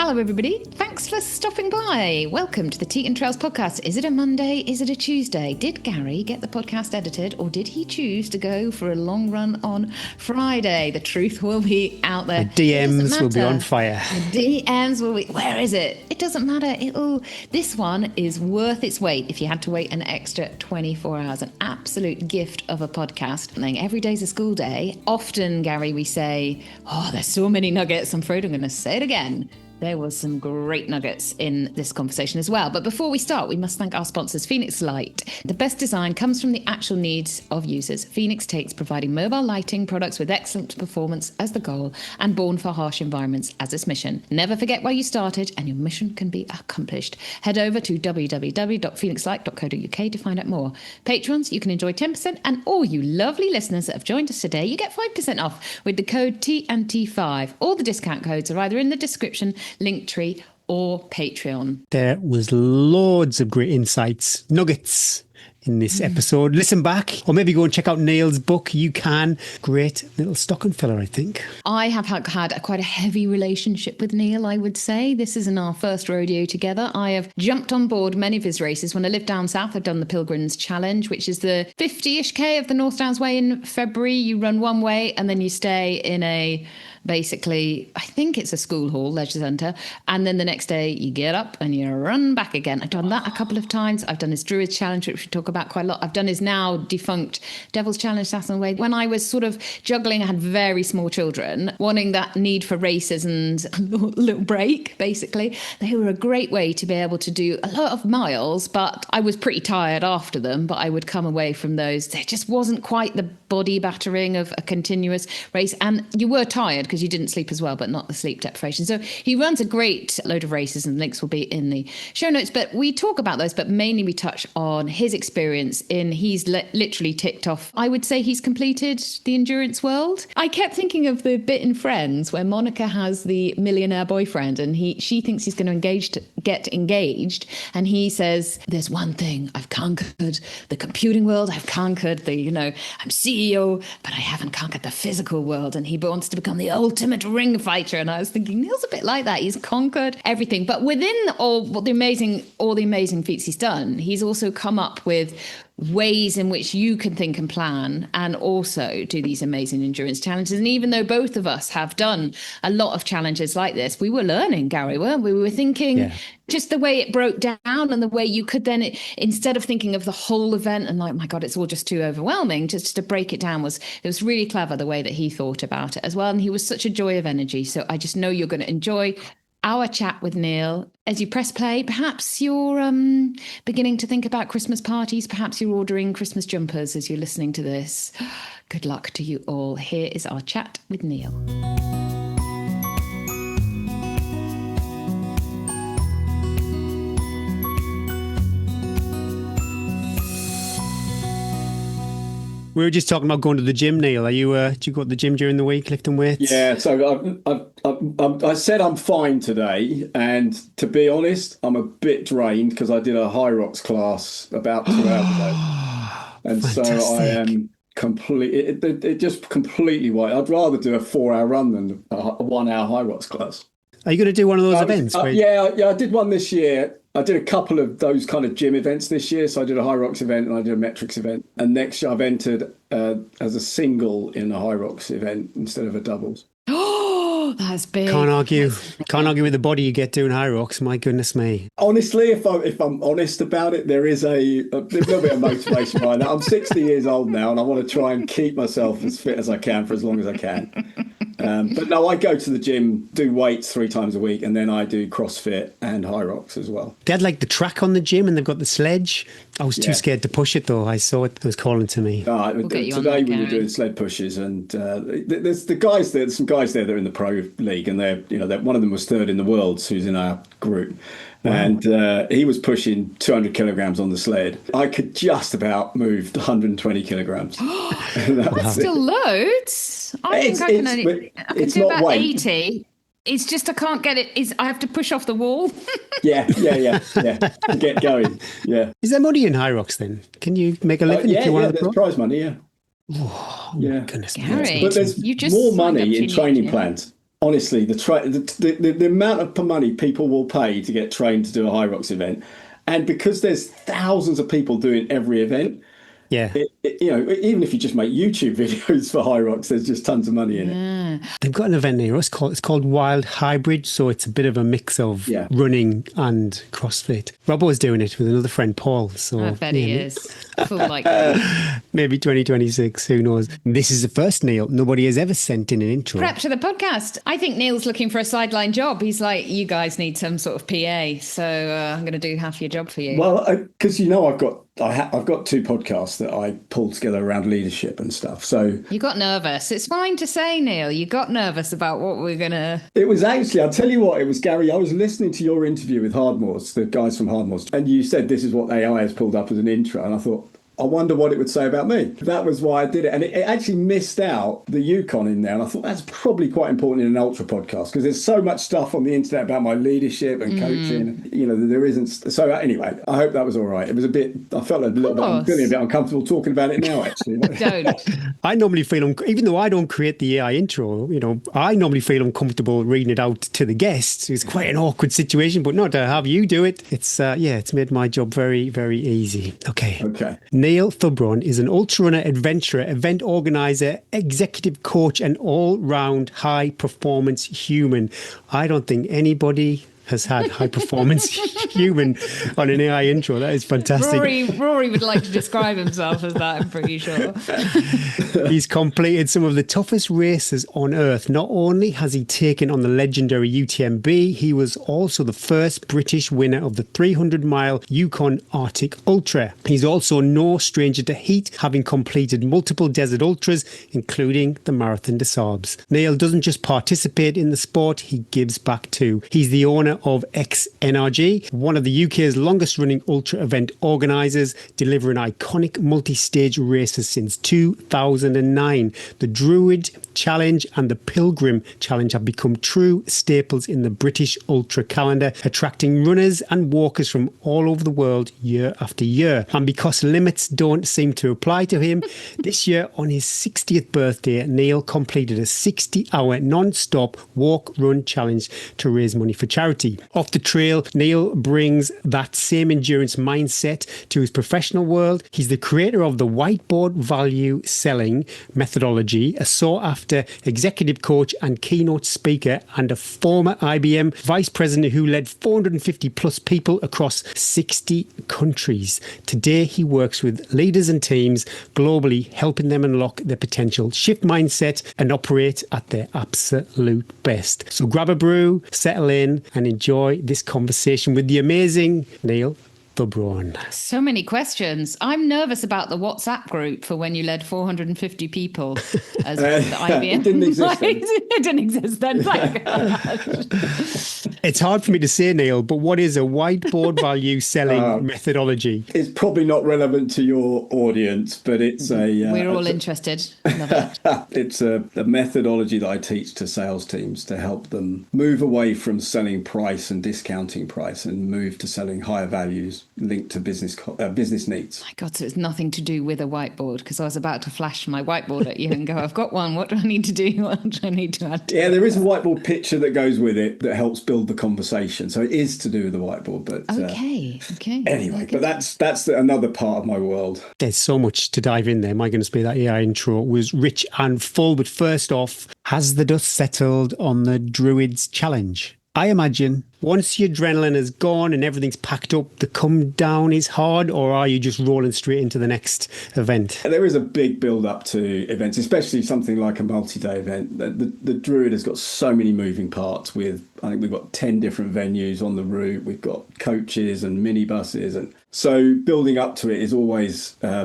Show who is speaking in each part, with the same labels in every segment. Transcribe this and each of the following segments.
Speaker 1: Hello, everybody. Thanks for stopping by. Welcome to the Tea and Trails podcast. Is it a Monday? Is it a Tuesday? Did Gary get the podcast edited, or did he choose to go for a long run on Friday? The truth will be out there.
Speaker 2: The DMs will be on fire.
Speaker 1: The DMs will be... Where is it? It doesn't matter. This one is worth its weight if you had to wait an extra 24 hours. An absolute gift of a podcast. Every day's a school day. Often, Gary, we say, oh, there's so many nuggets. I'm afraid I'm going to say it again. There was some great nuggets in this conversation as well. But before we start, we must thank our sponsors, Phoenix Light. The best design comes from the actual needs of users. Phoenix takes providing mobile lighting products with excellent performance as the goal and born for harsh environments as its mission. Never forget where you started and your mission can be accomplished. Head over to www.phoenixlight.co.uk to find out more. Patrons, you can enjoy 10%, and all you lovely listeners that have joined us today, you get 5% off with the code TNT5. All the discount codes are either in the description, Linktree or Patreon.
Speaker 2: There was loads of great insights, nuggets in this episode. Listen back, or maybe go and check out Neil's book, You Can. Great little stocking filler, I think.
Speaker 1: I have had quite a heavy relationship with Neil, I would say. This isn't our first rodeo together. I have jumped on board many of his races. When I lived down south, I've done the Pilgrim's Challenge, which is the 50-ish K of the North Downs Way in February. You run one way and then you stay in basically, I think it's a school hall, leisure centre. And then the next day you get up and you run back again. I've done that a couple of times. I've done his Druid Challenge, which we talk about quite a lot. I've done his now defunct Devil's Challenge, Sassel Way. When I was sort of juggling, I had very small children, wanting that need for races and a little break, basically. They were a great way to be able to do a lot of miles, but I was pretty tired after them, but I would come away from those. There just wasn't quite the body battering of a continuous race. And you were tired because you didn't sleep as well, but not the sleep deprivation. So he runs a great load of races and links will be in the show notes. But we talk about those, but mainly we touch on his experience he's literally ticked off. I would say he's completed the endurance world. I kept thinking of the bit in Friends where Monica has the millionaire boyfriend and she thinks he's going to get engaged. And he says, there's one thing I've conquered, the computing world. I've conquered I'm CEO, but I haven't conquered the physical world. And he wants to become the ultimate ring fighter. And I was thinking, Neil's a bit like that. He's conquered everything. But within all the amazing feats he's done, he's also come up with ways in which you can think and plan and also do these amazing endurance challenges. And even though both of us have done a lot of challenges like this, we were learning, Gary, weren't we? We were thinking just the way it broke down and the way you could then, instead of thinking of the whole event and like, my God, it's all just too overwhelming, just to break it down it was really clever the way that he thought about it as well. And he was such a joy of energy. So I just know you're going to enjoy our chat with Neil. As you press play, perhaps you're beginning to think about Christmas parties. Perhaps you're ordering Christmas jumpers as you're listening to this. Good luck to you all. Here is our chat with Neil.
Speaker 2: We were just talking about going to the gym, Neil. Do you go to the gym during the week, lifting weights?
Speaker 3: Yeah, so I said I'm fine today, and to be honest, I'm a bit drained because I did a high rocks class about 2 hours ago, and
Speaker 2: fantastic.
Speaker 3: So I am it just completely white. I'd rather do a 4-hour run than a 1 hour high rocks class.
Speaker 2: Are you going to do one of those events?
Speaker 3: Yeah, I did one this year. I did a couple of those kind of gym events this year. So I did a High Rocks event and I did a Metrics event. And next year I've entered as a single in a High Rocks event instead of a doubles.
Speaker 1: Oh, that's big.
Speaker 2: Can't argue with the body you get doing High Rocks. My goodness me.
Speaker 3: Honestly, if I'm honest about it, there is a little bit of motivation behind that. I'm 60 years old now and I want to try and keep myself as fit as I can for as long as I can. But no, I go to the gym, do weights 3 times a week, and then I do CrossFit and High Rocks as well.
Speaker 2: They had like the track on the gym and they've got the sledge. I was too scared to push it though. I saw it was calling to me.
Speaker 3: Today we were doing sled pushes, and there's some guys there that are in the pro league, and they're one of them was third in the world, who's in our group. Wow. And he was pushing 200 kilograms on the sled. I could just about move 120 kilograms.
Speaker 1: That's still loads. I think I can do about 80. It's just I can't get it. I have to push off the wall.
Speaker 3: Yeah. Get going. Yeah.
Speaker 2: Is there money in High Rocks then? Can you make a living if you want to?
Speaker 3: There's prize money. Yeah.
Speaker 2: Oh,
Speaker 3: yeah.
Speaker 2: Goodness,
Speaker 1: Gary,
Speaker 3: but there's more money in training plans. honestly, the amount of money people will pay to get trained to do a High Rocks event, and because there's thousands of people doing every event,
Speaker 2: Yeah.
Speaker 3: Even if you just make YouTube videos for High Rocks, there's just tons of money in it.
Speaker 2: They've got an event near us it's called Wild Hybrid, so it's a bit of a mix of running and CrossFit. Robbo's doing it with another friend, Paul. So
Speaker 1: I bet he is. Full like
Speaker 2: maybe 2026, who knows? This is the first, Neil. Nobody has ever sent in an intro.
Speaker 1: prep to the podcast. I think Neil's looking for a sideline job. He's like, you guys need some sort of PA, so I'm going to do half your job for you.
Speaker 3: Well, because I've got two podcasts that I pulled together around leadership and stuff. So
Speaker 1: you got nervous. It's fine to say, Neil. You got nervous about what we're going to...
Speaker 3: It was actually, I'll tell you what, it was Gary. I was listening to your interview with Hardmoors, the guys from Hardmoors, and you said this is what AI has pulled up as an intro. And I thought, I wonder what it would say about me. That was why I did it. And it actually missed out the Yukon in there. And I thought that's probably quite important in an ultra podcast because there's so much stuff on the internet about my leadership and coaching. There isn't. So anyway, I hope that was all right. It was a bit, I felt a little bit, I'm feeling a bit uncomfortable talking about it now, actually.
Speaker 1: Don't.
Speaker 2: I normally feel, even though I don't create the AI intro, I normally feel uncomfortable reading it out to the guests. It's quite an awkward situation, but not to have you do it. It's made my job very, very easy. Okay. Neil Thubron is an ultra runner, adventurer, event organizer, executive coach, and all-round high-performance human. I don't think anybody has had high-performance human on an AI intro. That is fantastic.
Speaker 1: Rory would like to describe himself as that, I'm pretty sure.
Speaker 2: He's completed some of the toughest races on Earth. Not only has he taken on the legendary UTMB, he was also the first British winner of the 300-mile Yukon Arctic Ultra. He's also no stranger to heat, having completed multiple desert ultras, including the Marathon des Sables. Neil doesn't just participate in the sport, he gives back too. He's the owner of XNRG, one of the UK's longest running ultra event organisers, delivering iconic multi-stage races since 2009. The Druid Challenge and the Pilgrim Challenge have become true staples in the British ultra calendar, attracting runners and walkers from all over the world year after year. And because limits don't seem to apply to him, this year on his 60th birthday, Neil completed a 60-hour non-stop walk-run challenge to raise money for charity. Off the trail, Neil brings that same endurance mindset to his professional world. He's the creator of the Whiteboard Value Selling methodology, a sought-after executive coach and keynote speaker, and a former IBM Vice President who led 450 plus people across 60 countries. Today, he works with leaders and teams globally, helping them unlock their potential, shift mindset, and operate at their absolute best. So grab a brew, settle in, and enjoy this conversation with the amazing Neil Thubron.
Speaker 1: So many questions. I'm nervous about the WhatsApp group for when you led 450 people as the IBM.
Speaker 3: It didn't exist then.
Speaker 1: It didn't exist then.
Speaker 2: It's hard for me to say, Neil, but what is a whiteboard value selling methodology?
Speaker 3: It's probably not relevant to your audience, but it's a...
Speaker 1: We're all interested. Love it.
Speaker 3: It's a methodology that I teach to sales teams to help them move away from selling price and discounting price and move to selling higher values linked to business needs.
Speaker 1: My God, so it's nothing to do with a whiteboard, because I was about to flash my whiteboard at you and go, I've got one. What do I need to do? What do I need to add to it?
Speaker 3: There is a whiteboard picture that goes with it that helps build the conversation. So it is to do with the whiteboard. But
Speaker 1: okay.
Speaker 3: Anyway, but that's another part of my world.
Speaker 2: There's so much to dive in there. My goodness me, that AI intro was rich and full. But first off, has the dust settled on the Druids challenge? I imagine once your adrenaline is gone and everything's packed up, the come down is hard, or are you just rolling straight into the next event?
Speaker 3: There is a big build up to events, especially something like a multi-day event. The Druid has got so many moving parts with, I think we've got 10 different venues on the route. We've got coaches and minibuses, and so building up to it is always a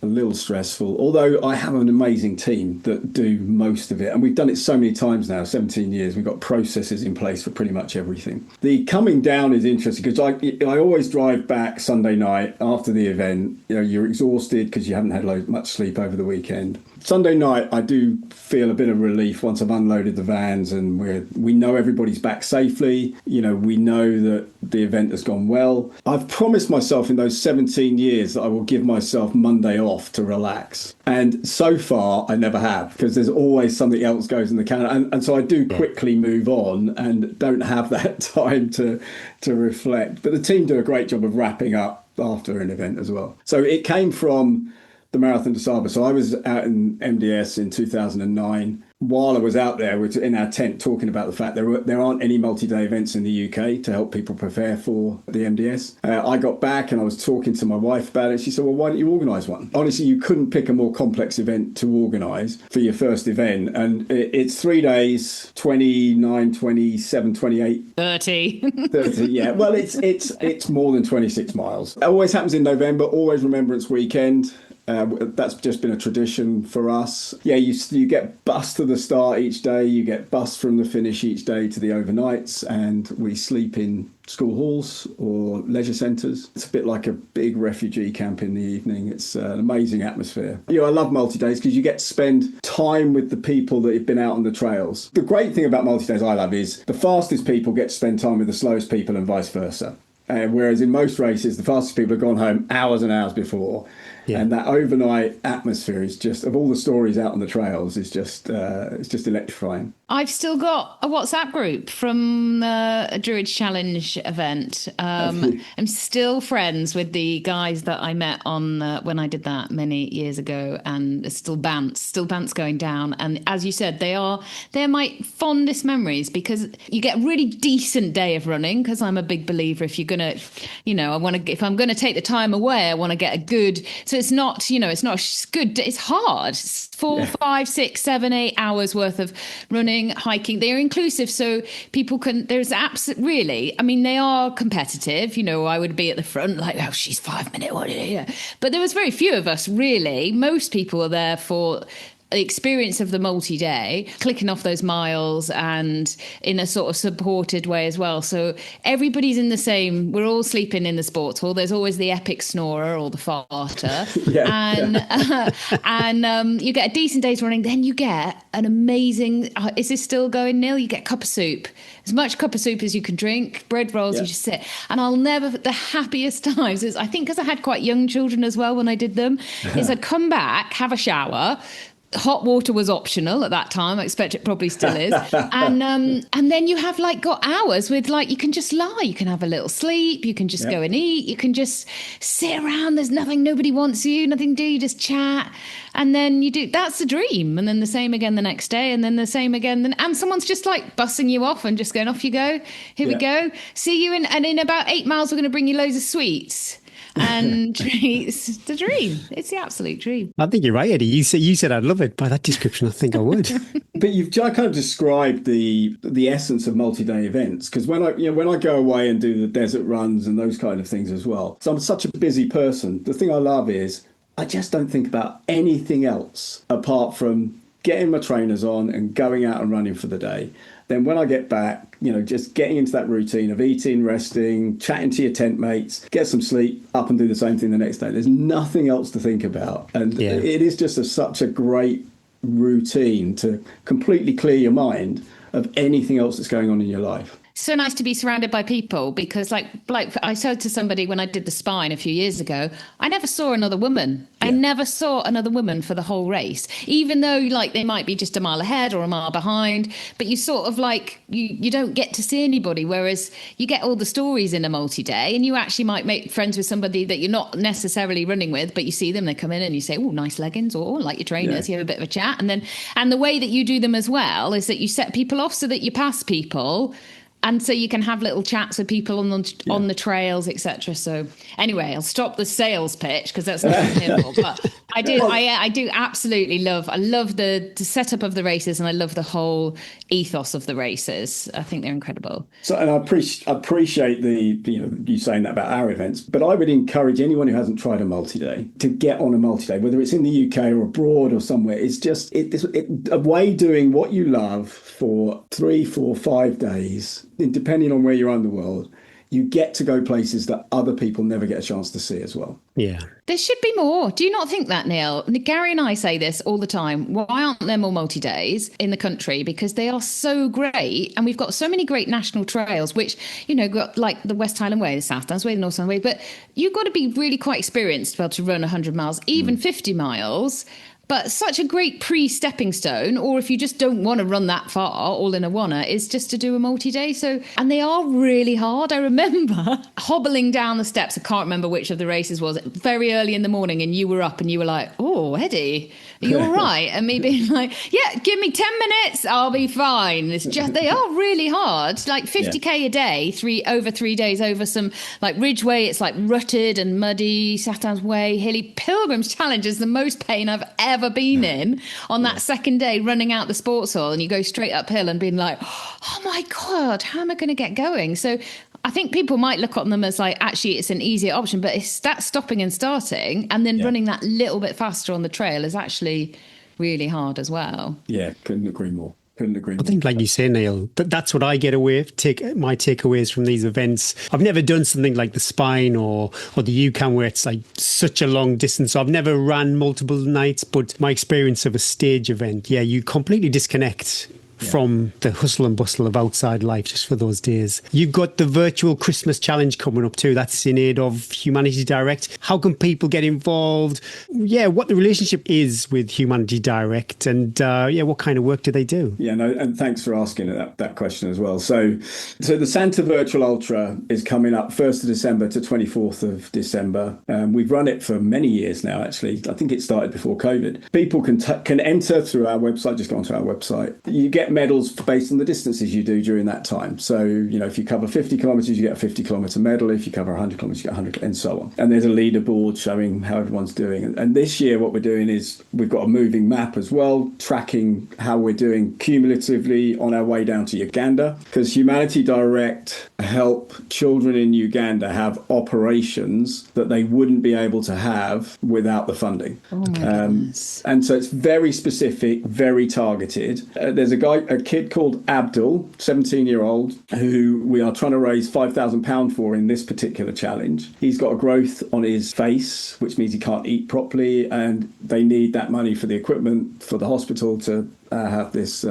Speaker 3: little stressful, although I have an amazing team that do most of it. And we've done it so many times now, 17 years. We've got processes in place for pretty much everything. The coming down is interesting because I always drive back Sunday night after the event. You're exhausted because you haven't had much sleep over the weekend. Sunday night, I do feel a bit of relief once I've unloaded the vans and we know everybody's back safely. You know, we know that the event has gone well. I've promised myself in those 17 years that I will give myself Monday off to relax. And so far, I never have, because there's always something else goes in the calendar. And so I do quickly move on and don't have that time to reflect. But the team do a great job of wrapping up after an event as well. So it came from the Marathon des Sables. So I was out in MDS in 2009. While I was out there, we were in our tent talking about the fact there aren't any multi-day events in the UK to help people prepare for the MDS. I got back and I was talking to my wife about it. She said, well, why don't you organise one? Honestly, you couldn't pick a more complex event to organise for your first event. And it's 3 days, 29, 27, 28.
Speaker 1: 30.
Speaker 3: 30, yeah. Well, it's more than 26 miles. It always happens in November, always Remembrance Weekend. That's just been a tradition for us. Yeah, you get bus to the start each day, you get bus from the finish each day to the overnights, and we sleep in school halls or leisure centres. It's a bit like a big refugee camp in the evening. It's an amazing atmosphere. You know, I love multi-days because you get to spend time with the people that have been out on the trails. The great thing about multi-days I love is the fastest people get to spend time with the slowest people and vice versa. Whereas in most races, the fastest people have gone home hours and hours before. Yeah. And that overnight atmosphere is just, of all the stories out on the trails, is just it's just electrifying.
Speaker 1: I've still got a WhatsApp group from a Druid Challenge event. I'm still friends with the guys that I met on when I did that many years ago, and it's still bants going down. And as you said, they're my fondest memories, because you get a really decent day of running. Because I'm a big believer, if you're gonna, if I'm gonna take the time away, I want to get a good. So it's not, it's not good. It's hard. It's 4, 5, 6, 7, 8 hours worth of running, hiking. They're inclusive, so people can. There's apps really. I mean, they are competitive. I would be at the front like, oh, she's 5 minutes. Yeah. But there was very few of us really. Most people were there for the experience of the multi-day, clicking off those miles, and in a sort of supported way as well. So everybody's in the same, we're all sleeping in the sports hall. There's always the epic snorer or the farter. And you get a decent day's running. Then you get an amazing, is this still going, Neil? You get cup of soup. As much cup of soup as you can drink, bread rolls, you just sit. And I'll never, the happiest times is, I think because I had quite young children as well when I did them, is I'd come back, have a shower. Hot water was optional at that time. I expect it probably still is. And then you have got hours with you can just lie. You can have a little sleep. You can just go and eat. You can just sit around. There's nothing, nobody wants you, nothing to do. You just chat. And then you do, that's the dream. And then the same again the next day. And then the same again. And someone's just bussing you off and just going, off you go. Here we go. See you in about 8 miles, we're going to bring you loads of sweets. And it's the dream. It's the absolute dream.
Speaker 2: I think you're right, Eddie. You said I'd love it. By that description, I think I would.
Speaker 3: But you've kind of described the essence of multi-day events, because when I go away and do the desert runs and those kind of things as well. So I'm such a busy person. The thing I love is I just don't think about anything else apart from getting my trainers on and going out and running for the day. Then when I get back, just getting into that routine of eating, resting, chatting to your tent mates, get some sleep, up and do the same thing the next day. There's nothing else to think about. And it is just such a great routine to completely clear your mind of anything else that's going on in your life.
Speaker 1: So nice to be surrounded by people, because like I said to somebody when I did the spine a few years ago, I never saw another woman. Yeah. I never saw another woman for the whole race, even though they might be just a mile ahead or a mile behind, but you sort of you don't get to see anybody. Whereas you get all the stories in a multi-day, and you actually might make friends with somebody that you're not necessarily running with, but you see them, they come in and you say, oh, nice leggings, or like your trainers, you have a bit of a chat. And the way that you do them as well is that you set people off so that you pass people. And so you can have little chats with people on the trails, etc. So anyway, I'll stop the sales pitch because that's not simple. But I do absolutely love the setup of the races, and I love the whole ethos of the races. I think they're incredible. So, and I appreciate you saying that about our events. But I would encourage anyone who hasn't tried a multi-day to get on a multi-day, whether it's in the UK or abroad or somewhere. It's just a way doing what you love for 3, 4, 5 days. Depending on where you are in the world,
Speaker 3: you get to go places that other people never get a chance to see as well.
Speaker 2: Yeah.
Speaker 1: There should be more. Do you not think that, Neil? Gary and I say this all the time. Why aren't there more multi-days in the country? Because they are so great. And we've got so many great national trails, which, you know, got like the West Highland Way, the South Downs Way, the North Highland Way. But you've got to be really quite experienced to be able to run 100 miles, even 50 miles. But such a great pre-stepping stone, or if you just don't want to run that far, all in a oneer, is just to do a multi-day. So, and they are really hard. I remember hobbling down the steps. I can't remember which of the races was, very early in the morning, and you were up and you were like, "Oh, Eddie, are you all right?" And me being like, "Yeah, give me 10 minutes, I'll be fine." It's just, they are really hard. Like 50k a day, over 3 days, over some like Ridgeway. It's like rutted and muddy. Saturn's Way, hilly. Pilgrim's Challenge is the most pain I've ever been in on that second day, running out the sports hall, and you go straight uphill and being like, "Oh my God, how am I going to get going?" So I think people might look at them as like, actually it's an easier option, but it's that stopping and starting and then running that little bit faster on the trail is actually really hard as well.
Speaker 3: Yeah, couldn't agree more.
Speaker 2: I think, like you say, Neil, that's what I get away. My takeaways from these events. I've never done something like the Spine or the Yukon, where it's like such a long distance. So I've never ran multiple nights, but my experience of a stage event, you completely disconnect from the hustle and bustle of outside life just for those days. You've got the virtual Christmas challenge coming up too. That's in aid of Humanity Direct. How can people get involved? Yeah, what the relationship is with Humanity Direct, and what kind of work do they do?
Speaker 3: Yeah, no, and thanks for asking that question as well. So the Santa Virtual Ultra is coming up 1st of December to 24th of December. We've run it for many years now, actually. I think it started before COVID. People can enter through our website, just go onto our website. You get medals based on the distances you do during that time. So, you know, if you cover 50 kilometres, you get a 50 kilometre medal. If you cover 100 kilometres, you get 100, and so on. And there's a leaderboard showing how everyone's doing. And this year, what we're doing is we've got a moving map as well, tracking how we're doing cumulatively on our way down to Uganda, because Humanity Direct help children in Uganda have operations that they wouldn't be able to have without the funding.
Speaker 1: Oh my goodness.
Speaker 3: And so it's very specific, very targeted. There's a kid called Abdul, 17-year-old, who we are trying to raise £5,000 for in this particular challenge. He's got a growth on his face, which means he can't eat properly, and they need that money for the equipment for the hospital to have this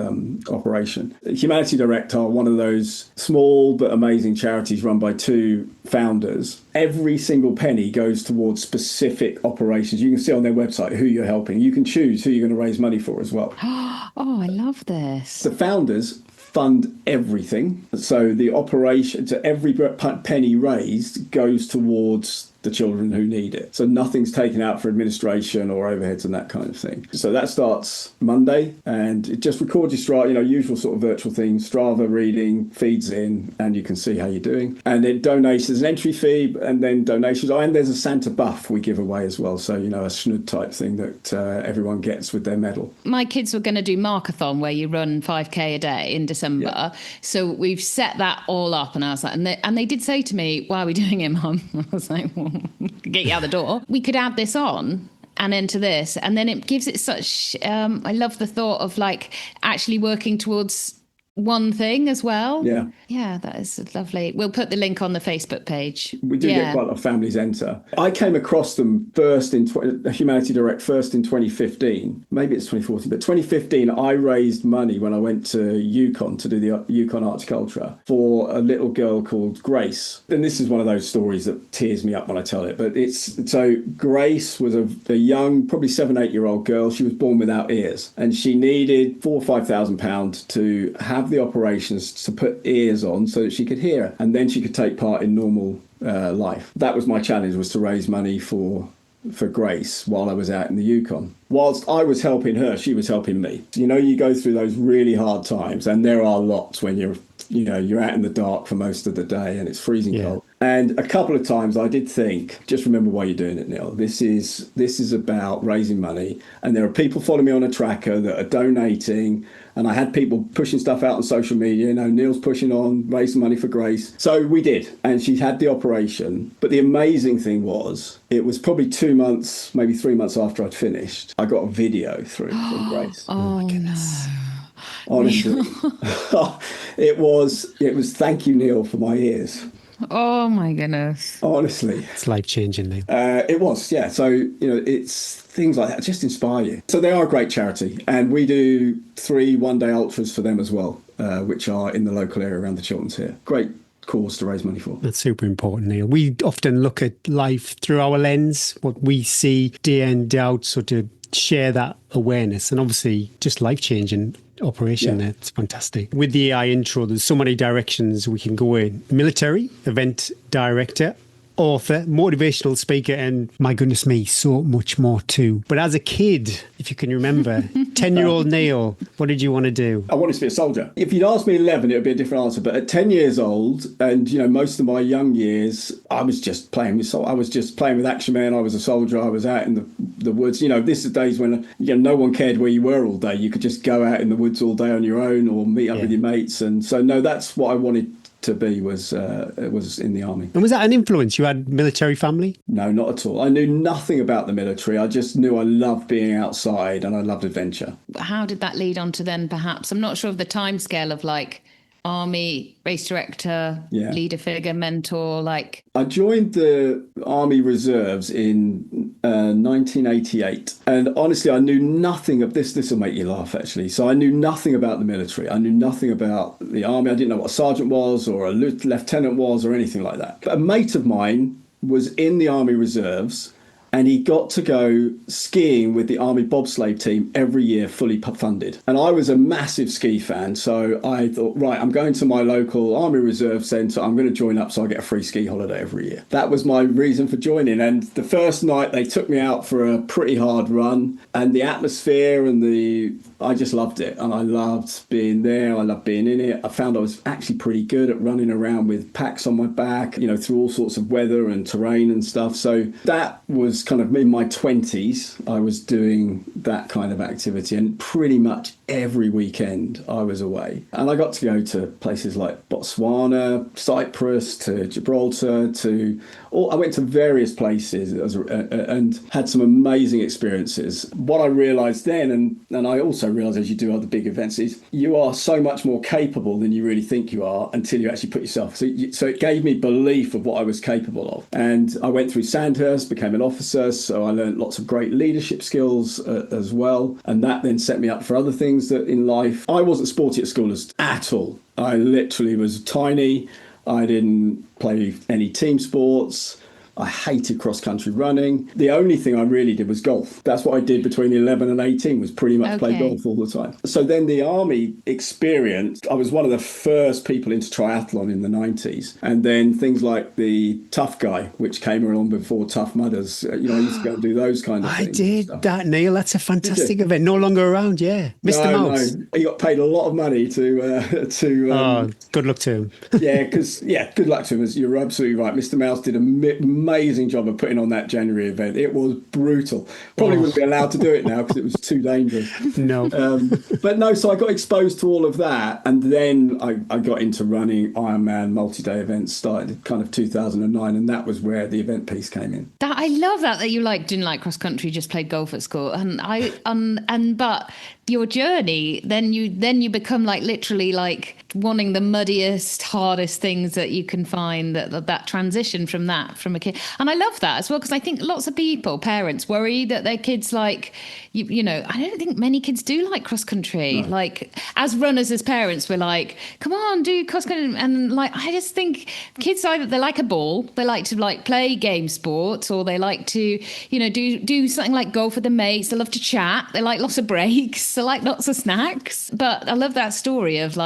Speaker 3: operation. Humanity Direct are one of those small but amazing charities run by two founders. Every single penny goes towards specific operations. You can see on their website who you're helping. You can choose who you're going to raise money for as well.
Speaker 1: Oh, I love this.
Speaker 3: The founders fund everything. So the operation, to every penny raised goes towards the children who need it. So nothing's taken out for administration or overheads and that kind of thing. So that starts Monday, and it just records your Strava, usual sort of virtual things, Strava reading, feeds in, and you can see how you're doing. And then donations, an entry fee, and then donations. Oh, and there's a Santa buff we give away as well. So, a schnud type thing that everyone gets with their medal. My
Speaker 1: kids were going to do Markathon, where you run 5k a day in December. Yeah. So we've set that all up, and I was like, and they did say to me, "Why are we doing it, Mum?" I was like, well, get you out the door. We could add this on and enter this, and then it gives it such I love the thought of like actually working towards one thing as well. Yeah, that is lovely. We'll put the link on the Facebook page.
Speaker 3: We do get quite a lot of families enter. I came across them first in Humanity Direct first in 2015. Maybe it's 2014, but 2015 I raised money when I went to Yukon to do the Yukon Arctic Ultra for a little girl called Grace. And this is one of those stories that tears me up when I tell it. But Grace was a young, probably 7-8-year-old girl. She was born without ears, and she needed £4,000 or £5,000 to have the operations to put ears on so that she could hear, and then she could take part in normal life. That was my challenge, was to raise money for Grace while I was out in the Yukon. Whilst I was helping her, she was helping me. You go through those really hard times, and there are lots when you're out in the dark for most of the day and it's freezing cold. And a couple of times I did think, just remember why you're doing it, Neil. This is about raising money, and there are people following me on a tracker that are donating. And I had people pushing stuff out on social media, Neil's pushing on, raising money for Grace. So we did. And she had the operation. But the amazing thing was, it was probably 2 months, maybe 3 months after I'd finished, I got a video through from Grace.
Speaker 1: Oh, my goodness.
Speaker 3: Honestly. It was thank you, Neil, for my ears.
Speaker 1: Oh my goodness.
Speaker 3: Honestly.
Speaker 2: It's life-changing, Neil.
Speaker 3: It was, yeah. So, it's things like that just inspire you. So they are a great charity. And we do 3 one-day ultras for them as well, which are in the local area around the Chilterns here. Great cause to raise money for.
Speaker 2: That's super important, Neil. We often look at life through our lens, what we see day in, day out, so to share that awareness, and obviously just life-changing operation there. It's fantastic. With the AI intro, there's so many directions we can go in. Military, event director, author, motivational speaker, and my goodness me, so much more too. But as a kid, if you can remember, 10-year-old Neil, what did you want to do?
Speaker 3: I wanted to be a soldier. If you'd asked me 11, it would be a different answer. But at 10 years old, and most of my young years, I was just playing with. I was just playing with Action Man. I was a soldier. I was out in the woods. This is days when no one cared where you were all day. You could just go out in the woods all day on your own, or meet up with your mates. And so, no, that's what I wanted to be, was in the army.
Speaker 2: And was that an influence? You had military family?
Speaker 3: No, not at all. I knew nothing about the military. I just knew I loved being outside and I loved adventure.
Speaker 1: How did that lead on to then, perhaps, I'm not sure of the timescale of army, race director, leader figure, mentor,
Speaker 3: I joined the Army Reserves in 1988. And honestly, I knew nothing of this. This will make you laugh, actually. So I knew nothing about the military. I knew nothing about the army. I didn't know what a sergeant was or a lieutenant was or anything like that. But a mate of mine was in the Army Reserves, and he got to go skiing with the Army bobsleigh team every year, fully funded. And I was a massive ski fan, so I thought, right, I'm going to my local Army Reserve Centre. I'm going to join up so I get a free ski holiday every year. That was my reason for joining. And the first night, they took me out for a pretty hard run, and the atmosphere and I just loved it. And I loved being there. I loved being in it. I found I was actually pretty good at running around with packs on my back, through all sorts of weather and terrain and stuff. So that was kind of in my 20s. I was doing that kind of activity, and pretty much every weekend I was away. And I got to go to places like Botswana, Cyprus, to Gibraltar, I went to various places and had some amazing experiences. What I realised then, and I also realised as you do other big events, is you are so much more capable than you really think you are until you actually put yourself. So it gave me belief of what I was capable of. And I went through Sandhurst, became an officer, so I learned lots of great leadership skills as well. And that then set me up for other things that in life. I wasn't sporty at school at all. I literally was tiny. I didn't play any team sports. I hated cross-country running. The only thing I really did was golf. That's what I did between 11 and 18, was pretty much play golf all the time. So then the army experience, I was one of the first people into triathlon in the 90s. And then things like the Tough Guy, which came along before Tough Mudders. I used to go and do those kind of things.
Speaker 2: I did that, Neil. That's a fantastic event. No longer around, Mr. Mouse.
Speaker 3: No. He got paid a lot of money to
Speaker 2: good luck to him.
Speaker 3: Good luck to him. You're absolutely right. Mr. Mouse did a amazing job of putting on that January event. It was brutal. Probably wouldn't be allowed to do it now because it was too dangerous.
Speaker 2: No.
Speaker 3: But no, so I got exposed to all of that. And then I got into running Ironman multi-day events, started kind of 2009. And that was where the event piece came in.
Speaker 1: I love that you didn't like cross country, just played golf at school. But your journey, then you become literally wanting the muddiest, hardest things that you can find, that transition from a kid. And I love that as well, because I think lots of parents worry that their kids I don't think many kids do like cross country. No. As runners, as parents, we're come on, do cross country. And I just think kids either they like a ball, they like to play game sports, or they like to, do something like golf with their mates. They love to chat. They like lots of breaks. They like lots of snacks. But I love that story of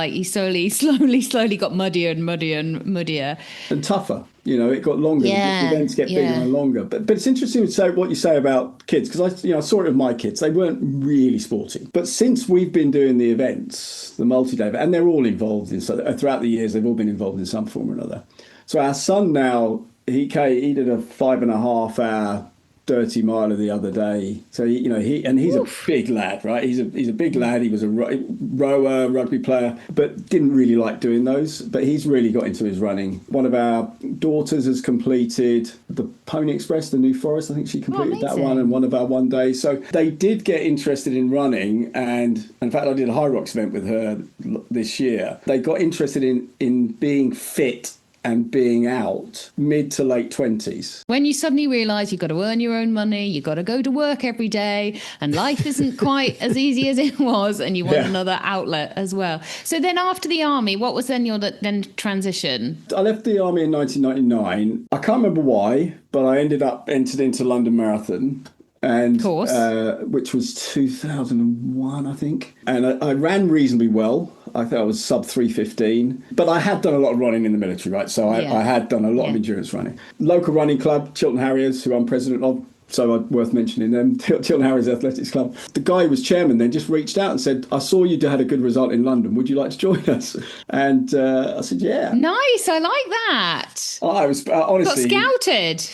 Speaker 1: he slowly got muddier and muddier and muddier.
Speaker 3: And tougher. It got longer.
Speaker 1: Yeah,
Speaker 3: the events get bigger and longer. But it's interesting to say what you say about kids, because I saw it with my kids. They weren't really sporty. But since we've been doing the events, the multi-day, and they're all involved in, so throughout the years, they've all been involved in some form or another. So our son now, he did a 5.5 hour 30 miler the other day. So he's a big lad, right? He's a big lad. He was a rower, rugby player, but didn't really like doing those. But he's really got into his running. One of our daughters has completed the Pony Express, the New Forest. I think she completed that one, and one of our one day. So they did get interested in running, and in fact, I did a High Rocks event with her this year. They got interested in being fit and being out mid to late 20s.
Speaker 1: When you suddenly realise you've got to earn your own money, you've got to go to work every day, and life isn't quite as easy as it was, and you want another outlet as well. So then after the army, what was then your transition?
Speaker 3: I left the army in 1999. I can't remember why, but I entered into London Marathon. And which was 2001, I think. And I ran reasonably well. I think I was sub 3:15. But I had done a lot of running in the military, right? So I had done a lot of endurance running. Local running club, Chiltern Harriers, who I'm president of. So worth mentioning them, Chiltern Harriers Athletics Club. The guy who was chairman then just reached out and said, I saw you had a good result in London. Would you like to join us? And I said, yeah.
Speaker 1: Nice. I like that.
Speaker 3: I was honestly...
Speaker 1: Got scouted.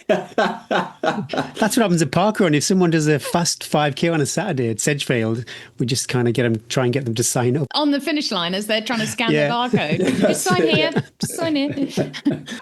Speaker 2: That's what happens at parkrun. If someone does a fast 5K on a Saturday at Sedgefield, we just kind of try and get them to sign up.
Speaker 1: On the finish line as they're trying to scan the barcode. Just sign here. Just sign here.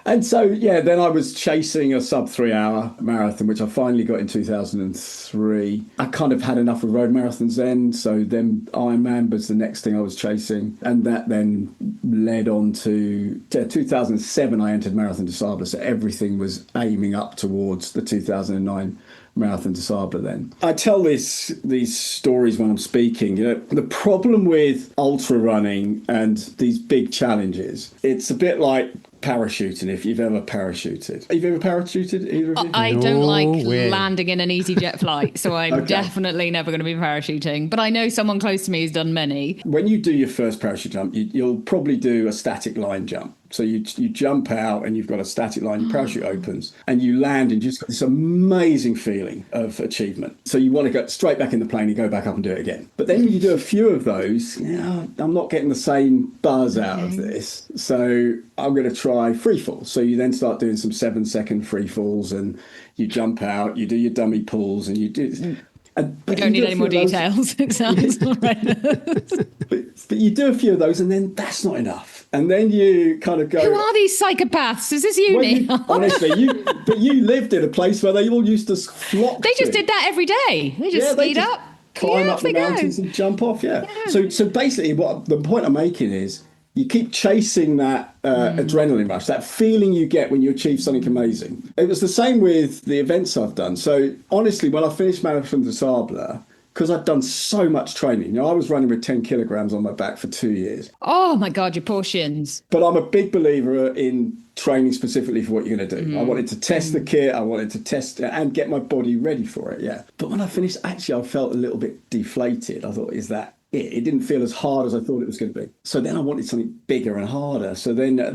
Speaker 3: And so, then I was chasing a sub 3 hour marathon, which I finally got in 2003. I kind of had enough of road marathons then. So then Ironman was the next thing I was chasing. And that then led on to 2007, I entered Marathon des Sables. So everything was aiming up towards the 2009 Marathon des Sables then. I tell these stories when I'm speaking. The problem with ultra running and these big challenges, it's a bit like parachuting, if you've ever parachuted. Have you ever parachuted, either of you?
Speaker 1: I don't like landing in an EasyJet flight, so I'm definitely never going to be parachuting. But I know someone close to me who's done many. When
Speaker 3: you do your first parachute jump, you'll probably do a static line jump. So you jump out and you've got a static line, your parachute opens and you land and just got this amazing feeling of achievement. So you want to go straight back in the plane and go back up and do it again. But then when you do a few of those, I'm not getting the same buzz out of this. So I'm going to try free fall. So you then start doing some 7-second free falls and you jump out, you do your dummy pulls and you do...
Speaker 1: We don't need any more details. It sounds horrendous.
Speaker 3: But you do a few of those and then that's not enough. And then you kind of go...
Speaker 1: Who are these psychopaths? Is this uni?
Speaker 3: Honestly, you lived in a place where they all used to flock
Speaker 1: They just did that every day. They just skied up.
Speaker 3: Climb up the mountains and jump off, So basically, what the point I'm making is, you keep chasing that adrenaline rush, that feeling you get when you achieve something amazing. It was the same with the events I've done. So honestly, when I finished Marathon des Sables, because I'd done so much training, I was running with 10 kilograms on my back for 2 years.
Speaker 1: Oh my God, your portions.
Speaker 3: But I'm a big believer in training specifically for what you're going to do. I wanted to test the kit. I wanted to test it and get my body ready for it. But when I finished, actually, I felt a little bit deflated. I thought, is that it didn't feel as hard as I thought it was going to be. So then I wanted something bigger and harder. So then I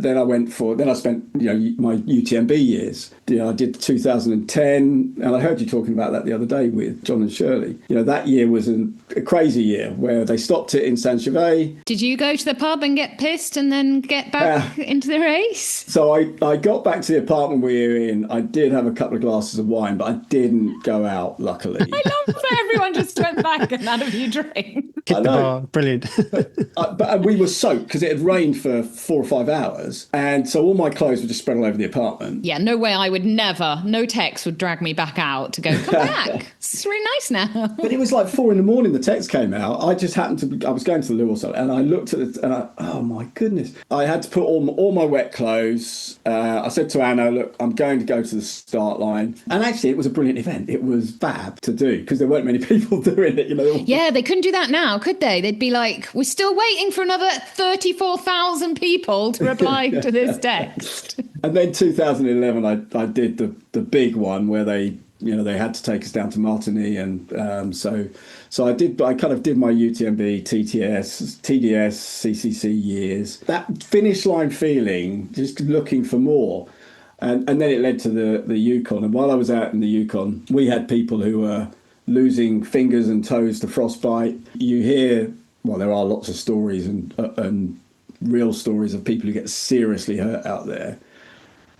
Speaker 3: spent my UTMB years. I did 2010, and I heard you talking about that the other day with John and Shirley. That year was a crazy year where they stopped it in Saint-Gervais.
Speaker 1: Did you go to the pub and get pissed and then get back into the race?
Speaker 3: So I got back to the apartment we were in. I did have a couple of glasses of wine, but I didn't go out, luckily.
Speaker 1: I love that everyone just went back and had a few drinks.
Speaker 2: Brilliant.
Speaker 3: But we were soaked because it had rained for 4 or 5 hours. And so all my clothes were just spread all over the apartment.
Speaker 1: Yeah, no way I would never, no text would drag me back out to go, come back. It's really nice now.
Speaker 3: But it was like 4 a.m, the text came out. I just happened to, I was going to the loo or something, and I looked at it and oh my goodness. I had to put all my wet clothes. I said to Anna, look, I'm going to go to the start line. And actually it was a brilliant event. It was fab to do because there weren't many people doing it,
Speaker 1: Yeah, they couldn't do that now, could they? They'd be like, we're still waiting for another 34,000 people to reply to this text.
Speaker 3: And then 2011, I did the big one where they had to take us down to Martigny, and so I kind of did my UTMB, TTS, TDS, CCC years. That finish line feeling, just looking for more. And then it led to the Yukon. And while I was out in the Yukon, we had people who were losing fingers and toes to frostbite. You hear, well, there are lots of stories and real stories of people who get seriously hurt out there.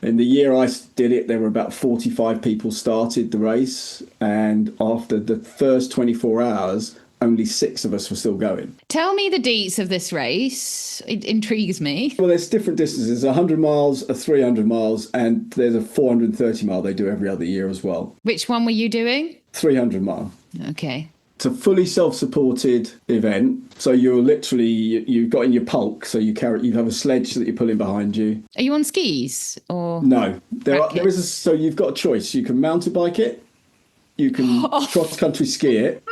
Speaker 3: In the year I did it, there were about 45 people started the race. And after the first 24 hours, only 6 of us were still going.
Speaker 1: Tell me the deets of this race. It intrigues me.
Speaker 3: Well, there's different distances, 100 miles, a 300 miles, and there's a 430 mile they do every other year as well.
Speaker 1: Which one were you doing?
Speaker 3: 300 mile.
Speaker 1: Okay.
Speaker 3: It's a fully self-supported event. So you're literally, you've got in your pulk, so you have a sledge that you're pulling behind you.
Speaker 1: Are you on skis or?
Speaker 3: No, so you've got a choice. You can mountain bike it, you can cross-country ski it,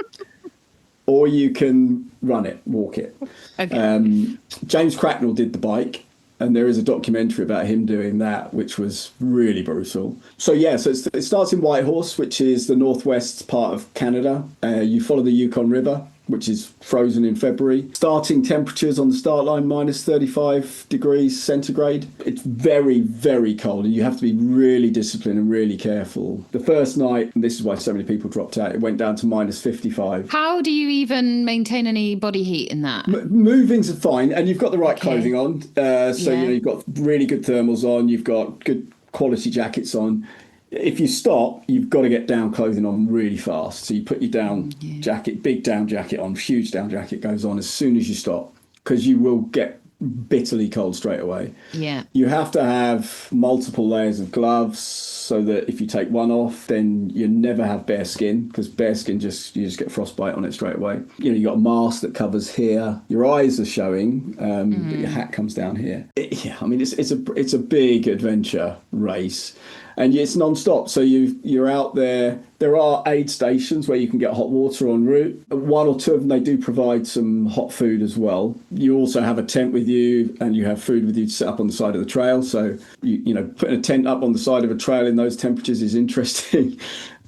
Speaker 3: or you can run it, walk it.
Speaker 1: Okay.
Speaker 3: James Cracknell did the bike, and there is a documentary about him doing that, which was really brutal. So it starts in Whitehorse, which is the northwest part of Canada. You follow the Yukon River, which is frozen in February. Starting temperatures on the start line, minus 35 degrees centigrade. It's very, very cold, and you have to be really disciplined and really careful. The first night, and this is why so many people dropped out, it went down to minus 55.
Speaker 1: How do you even maintain any body heat in that?
Speaker 3: Moving's fine, and you've got the right clothing on. You've got really good thermals on, you've got good quality jackets on. If you stop, you've got to get down clothing on really fast. So you put your down jacket, big down jacket on, huge down jacket goes on as soon as you stop, because you will get bitterly cold straight away.
Speaker 1: Yeah.
Speaker 3: You have to have multiple layers of gloves so that if you take one off, then you never have bare skin, because bare skin you just get frostbite on it straight away. You got a mask that covers here. Your eyes are showing, but your hat comes down here. It's a big adventure race. And it's non-stop. So you're out there. There are aid stations where you can get hot water en route. One or two of them, they do provide some hot food as well. You also have a tent with you, and you have food with you to set up on the side of the trail. So, putting a tent up on the side of a trail in those temperatures is interesting.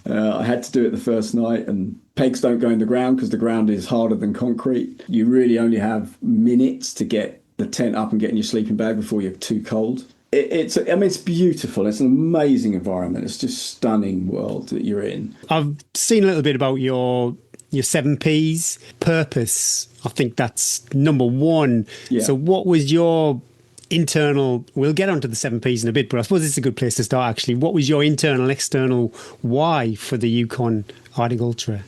Speaker 3: I had to do it the first night, and pegs don't go in the ground because the ground is harder than concrete. You really only have minutes to get the tent up and get in your sleeping bag before you're too cold. It's beautiful. It's an amazing environment. It's just stunning world that you're in.
Speaker 2: I've seen a little bit about your 7Ps purpose. I think that's number one. Yeah. So what was your internal, we'll get onto the 7Ps in a bit, but I suppose it's a good place to start actually. What was your internal, external why for the Yukon Arctic Ultra?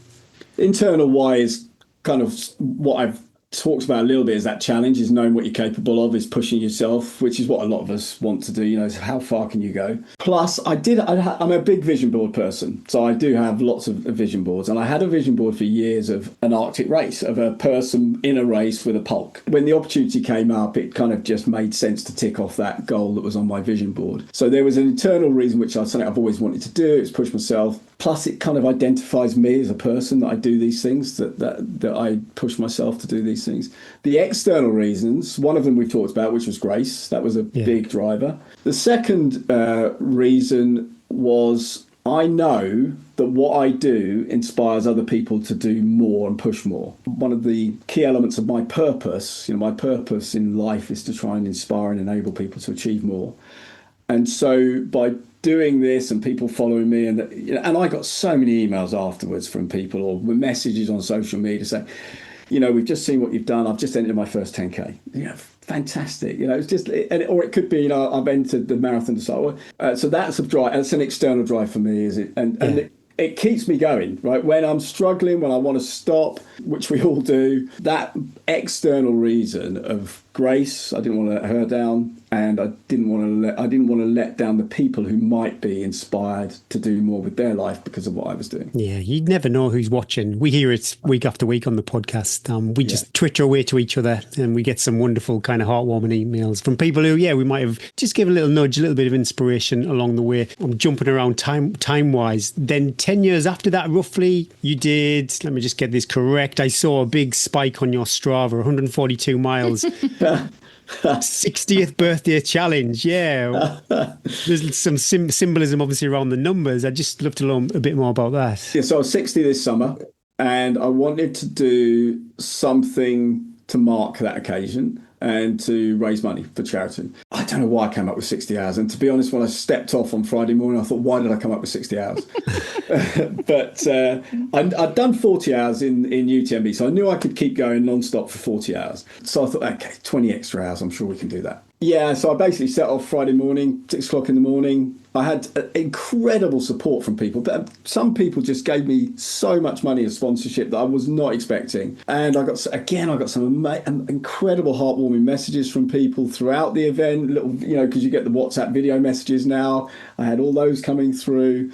Speaker 3: Internal why is kind of what I've talks about a little bit, is that challenge, is knowing what you're capable of, is pushing yourself, which is what a lot of us want to do. Is how far can you go? Plus, I'm a big vision board person, so I do have lots of vision boards, and I had a vision board for years of an Arctic race, of a person in a race with a pulk. When the opportunity came up, it kind of just made sense to tick off that goal that was on my vision board. So there was an internal reason, which is something I've always wanted to do. It's push myself. Plus, it kind of identifies me as a person, that I do these things, that I push myself to do these things. The external reasons, one of them we've talked about, which was grace. That was a big driver. The second reason was, I know that what I do inspires other people to do more and push more. One of the key elements of my purpose, my purpose in life is to try and inspire and enable people to achieve more. And so by doing this and people following me, and I got so many emails afterwards from people, or messages on social media saying, we've just seen what you've done. I've just entered my first 10K. Fantastic. It's just, or it could be, I've entered the marathon. So that's a drive. That's an external drive for me, is it? And it keeps me going, right? When I'm struggling, when I want to stop, which we all do, that external reason of grace, I didn't want to let her down, and I didn't want to let down the people who might be inspired to do more with their life because of what I was doing.
Speaker 2: Yeah, you'd never know who's watching. We hear it week after week on the podcast. We just Twitter away to each other, and we get some wonderful kind of heartwarming emails from people who, we might have just given a little nudge, a little bit of inspiration along the way. I'm jumping around time-wise. Then 10 years after that, roughly, you did, let me just get this correct, I saw a big spike on your Strava, 142 miles. 60th birthday challenge. There's some symbolism obviously around the numbers. I'd just love to learn a bit more about that.
Speaker 3: So I was 60 this summer, and I wanted to do something to mark that occasion and to raise money for charity. I don't know why I came up with 60 hours. And to be honest, when I stepped off on Friday morning, I thought, why did I come up with 60 hours? But I'd done 40 hours in UTMB, so I knew I could keep going non-stop for 40 hours. So I thought, okay, 20 extra hours, I'm sure we can do that. Yeah, so I basically set off Friday morning, 6 o'clock in the morning. I had incredible support from people. Some people just gave me so much money as sponsorship that I was not expecting. And I got some incredible heartwarming messages from people throughout the event, because you get the WhatsApp video messages now. I had all those coming through.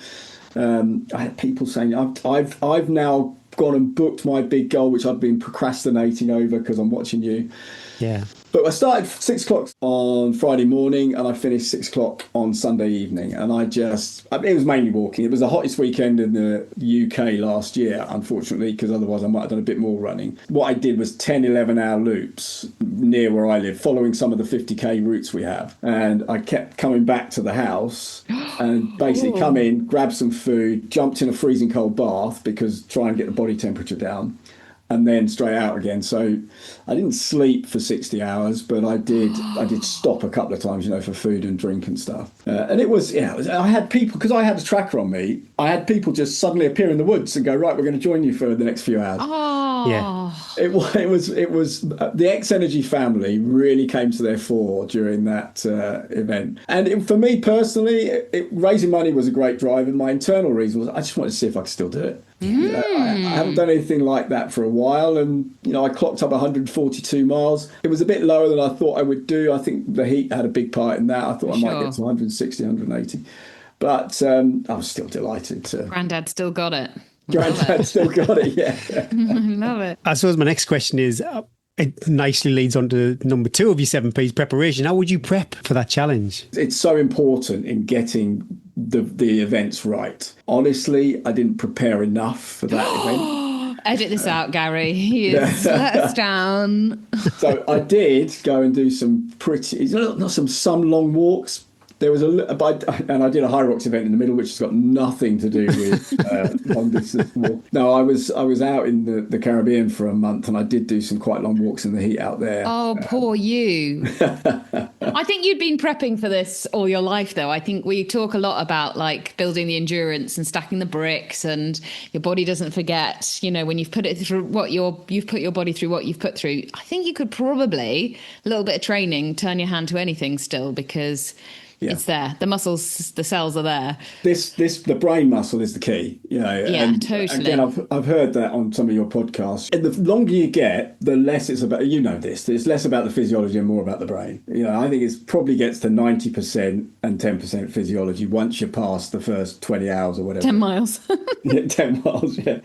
Speaker 3: I had people saying, I've now gone and booked my big goal, which I've been procrastinating over because I'm watching you.
Speaker 2: Yeah.
Speaker 3: But I started 6 o'clock on Friday morning and I finished 6 o'clock on Sunday evening. And it was mainly walking. It was the hottest weekend in the UK last year, unfortunately, because otherwise I might have done a bit more running. What I did was 10, 11-hour loops near where I live, following some of the 50k routes we have. And I kept coming back to the house and basically come in, grab some food, jumped in a freezing cold bath because try and get the body temperature down, and then straight out again. So I didn't sleep for 60 hours, but I did stop a couple of times, for food and drink and stuff. And I had people, because I had a tracker on me, I had people just suddenly appear in the woods and go, right, we're going to join you for the next few hours.
Speaker 1: Oh.
Speaker 2: Yeah.
Speaker 3: It was the XNRG family really came to their fore during that event. And for me personally, raising money was a great drive. And my internal reason was I just wanted to see if I could still do it. I haven't done anything like that for a while, and I clocked up 142 miles. It was a bit lower than I thought I would do. I think the heat had a big part in that. I thought I might get to 160, 180, but I was still delighted to.
Speaker 1: Granddad still got it.
Speaker 3: Granddad still got it. Yeah,
Speaker 1: I love it.
Speaker 2: I suppose my next question is, it nicely leads on to number 2 of your 7 P's, preparation. How would you prep for that challenge?
Speaker 3: It's so important in getting the events right. Honestly, I didn't prepare enough for that event.
Speaker 1: Edit this out, Gary. He is let us down.
Speaker 3: So I did go and do some some long walks. There was and I did a High Rocks event in the middle, which has got nothing to do with long distance walk. No, I was out in the Caribbean for a month, and I did do some quite long walks in the heat out there.
Speaker 1: Oh, poor you. I think you'd been prepping for this all your life, though. I think we talk a lot about building the endurance and stacking the bricks, and your body doesn't forget. When you've put it through you've put your body through what you've put through. I think you could probably, a little bit of training, turn your hand to anything still, because it's there. The muscles, the cells are there. The brain muscle is the key, and totally.
Speaker 3: Again, I've heard that on some of your podcasts. And the longer you get, the less it's about, this. It's less about the physiology and more about the brain. I think it probably gets to 90% and 10% physiology once you're past the first 20 hours or whatever.
Speaker 1: 10 miles.
Speaker 3: 10 miles, yeah.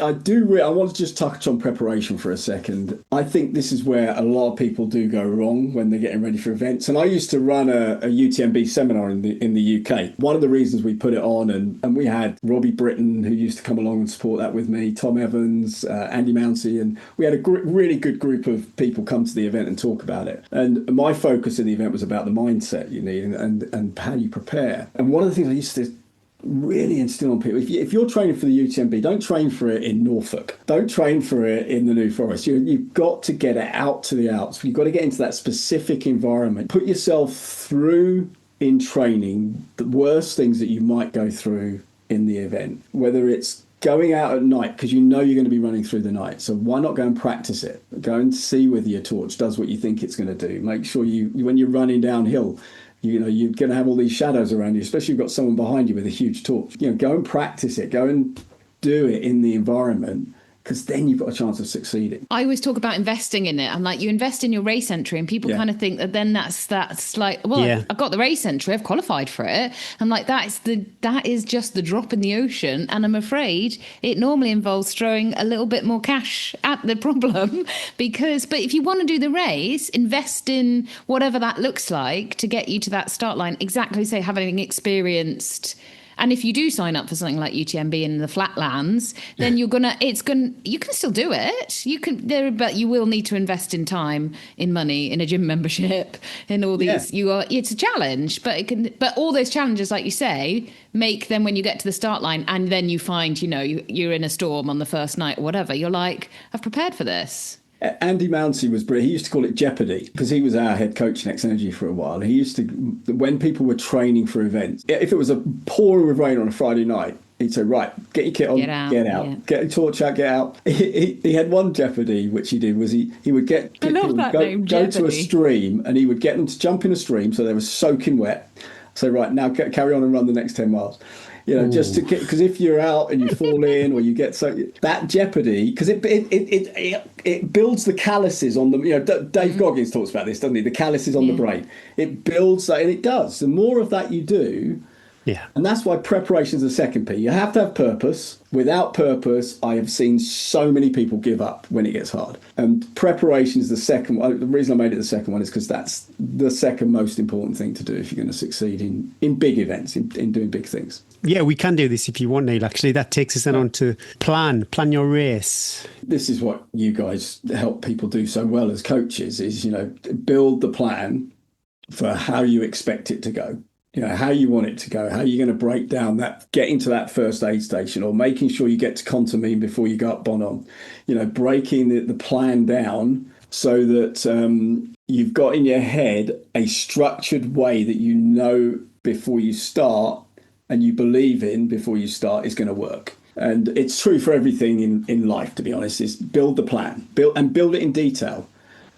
Speaker 3: I want to just touch on preparation for a second. I think this is where a lot of people do go wrong when they're getting ready for events. And I used to run a UTMB seminar in the UK. One of the reasons we put it on, and we had Robbie Britton, who used to come along and support that with me, Tom Evans, Andy Mounsey, and we had a really good group of people come to the event and talk about it. And my focus in the event was about the mindset you need and how you prepare. And one of the things I used to really instill on people, if you're training for the UTMB, don't train for it in Norfolk. Don't train for it in the New Forest. You've got to get it out to the Alps. You've got to get into that specific environment. Put yourself through in training the worst things that you might go through in the event, whether it's going out at night because you're going to be running through the night. So why not go and practice it? Go and see whether your torch does what you think it's going to do. Make sure when you're running downhill, you're going to have all these shadows around you, especially if you've got someone behind you with a huge torch. Go and practice it. Go and do it in the environment, because then you've got a chance of succeeding.
Speaker 1: I always talk about investing in it. I'm like, you invest in your race entry, and people kind of think that then that's like, well, I've got the race entry, I've qualified for it. I'm like, that is just the drop in the ocean. And I'm afraid it normally involves throwing a little bit more cash at the problem but if you want to do the race, invest in whatever that looks like to get you to that start line. Exactly, say, having experienced. And if you do sign up for something like UTMB in the flatlands, then you can still do it. But you will need to invest in time, in money, in a gym membership, in all these. It's a challenge, but all those challenges, like you say, make them when you get to the start line, and then you find, you're in a storm on the first night or whatever. You're like, I've prepared for this.
Speaker 3: Andy Mounsey was brilliant. He used to call it Jeopardy because he was our head coach in XNRG for a while. He used to, when people were training for events, if it was a pouring with rain on a Friday night, he'd say, right, get your kit on, get out. Yeah. Get your torch out, get out. He had one Jeopardy, which he did, was he would go to a stream, and he would get them to jump in a stream so they were soaking wet. So, right, now carry on and run the next 10 miles. Just to get, because if you're out and you fall in or you get that Jeopardy, because it builds the calluses on the, Dave Goggins talks about this, doesn't he? The calluses on the brain. It builds that, and it does. The more of that you do,
Speaker 2: Yeah.
Speaker 3: And that's why preparation is the second P. You have to have purpose. Without purpose, I have seen so many people give up when it gets hard. And preparation is the second one. The reason I made it the second one is because that's the second most important thing to do if you're going to succeed in big events, in doing big things.
Speaker 2: Yeah, we can do this if you want, Neil. Actually, that takes us then on to plan your race.
Speaker 3: This is what you guys help people do so well as coaches is, build the plan for how you expect it to go. How you want it to go, how you're going to break down that, getting to that first aid station, or making sure you get to Contamine before you go up Bonon. Breaking the plan down so that you've got in your head a structured way that before you start and you believe in before you start is going to work. And it's true for everything in life, to be honest, is build the plan, build it in detail.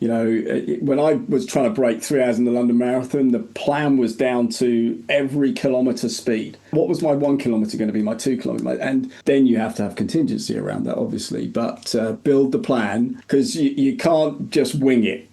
Speaker 3: When I was trying to break 3 hours in the London Marathon, the plan was down to every kilometre speed. What was my 1 kilometre going to be, my 2 kilometre? And then you have to have contingency around that, obviously. But build the plan, because you can't just wing it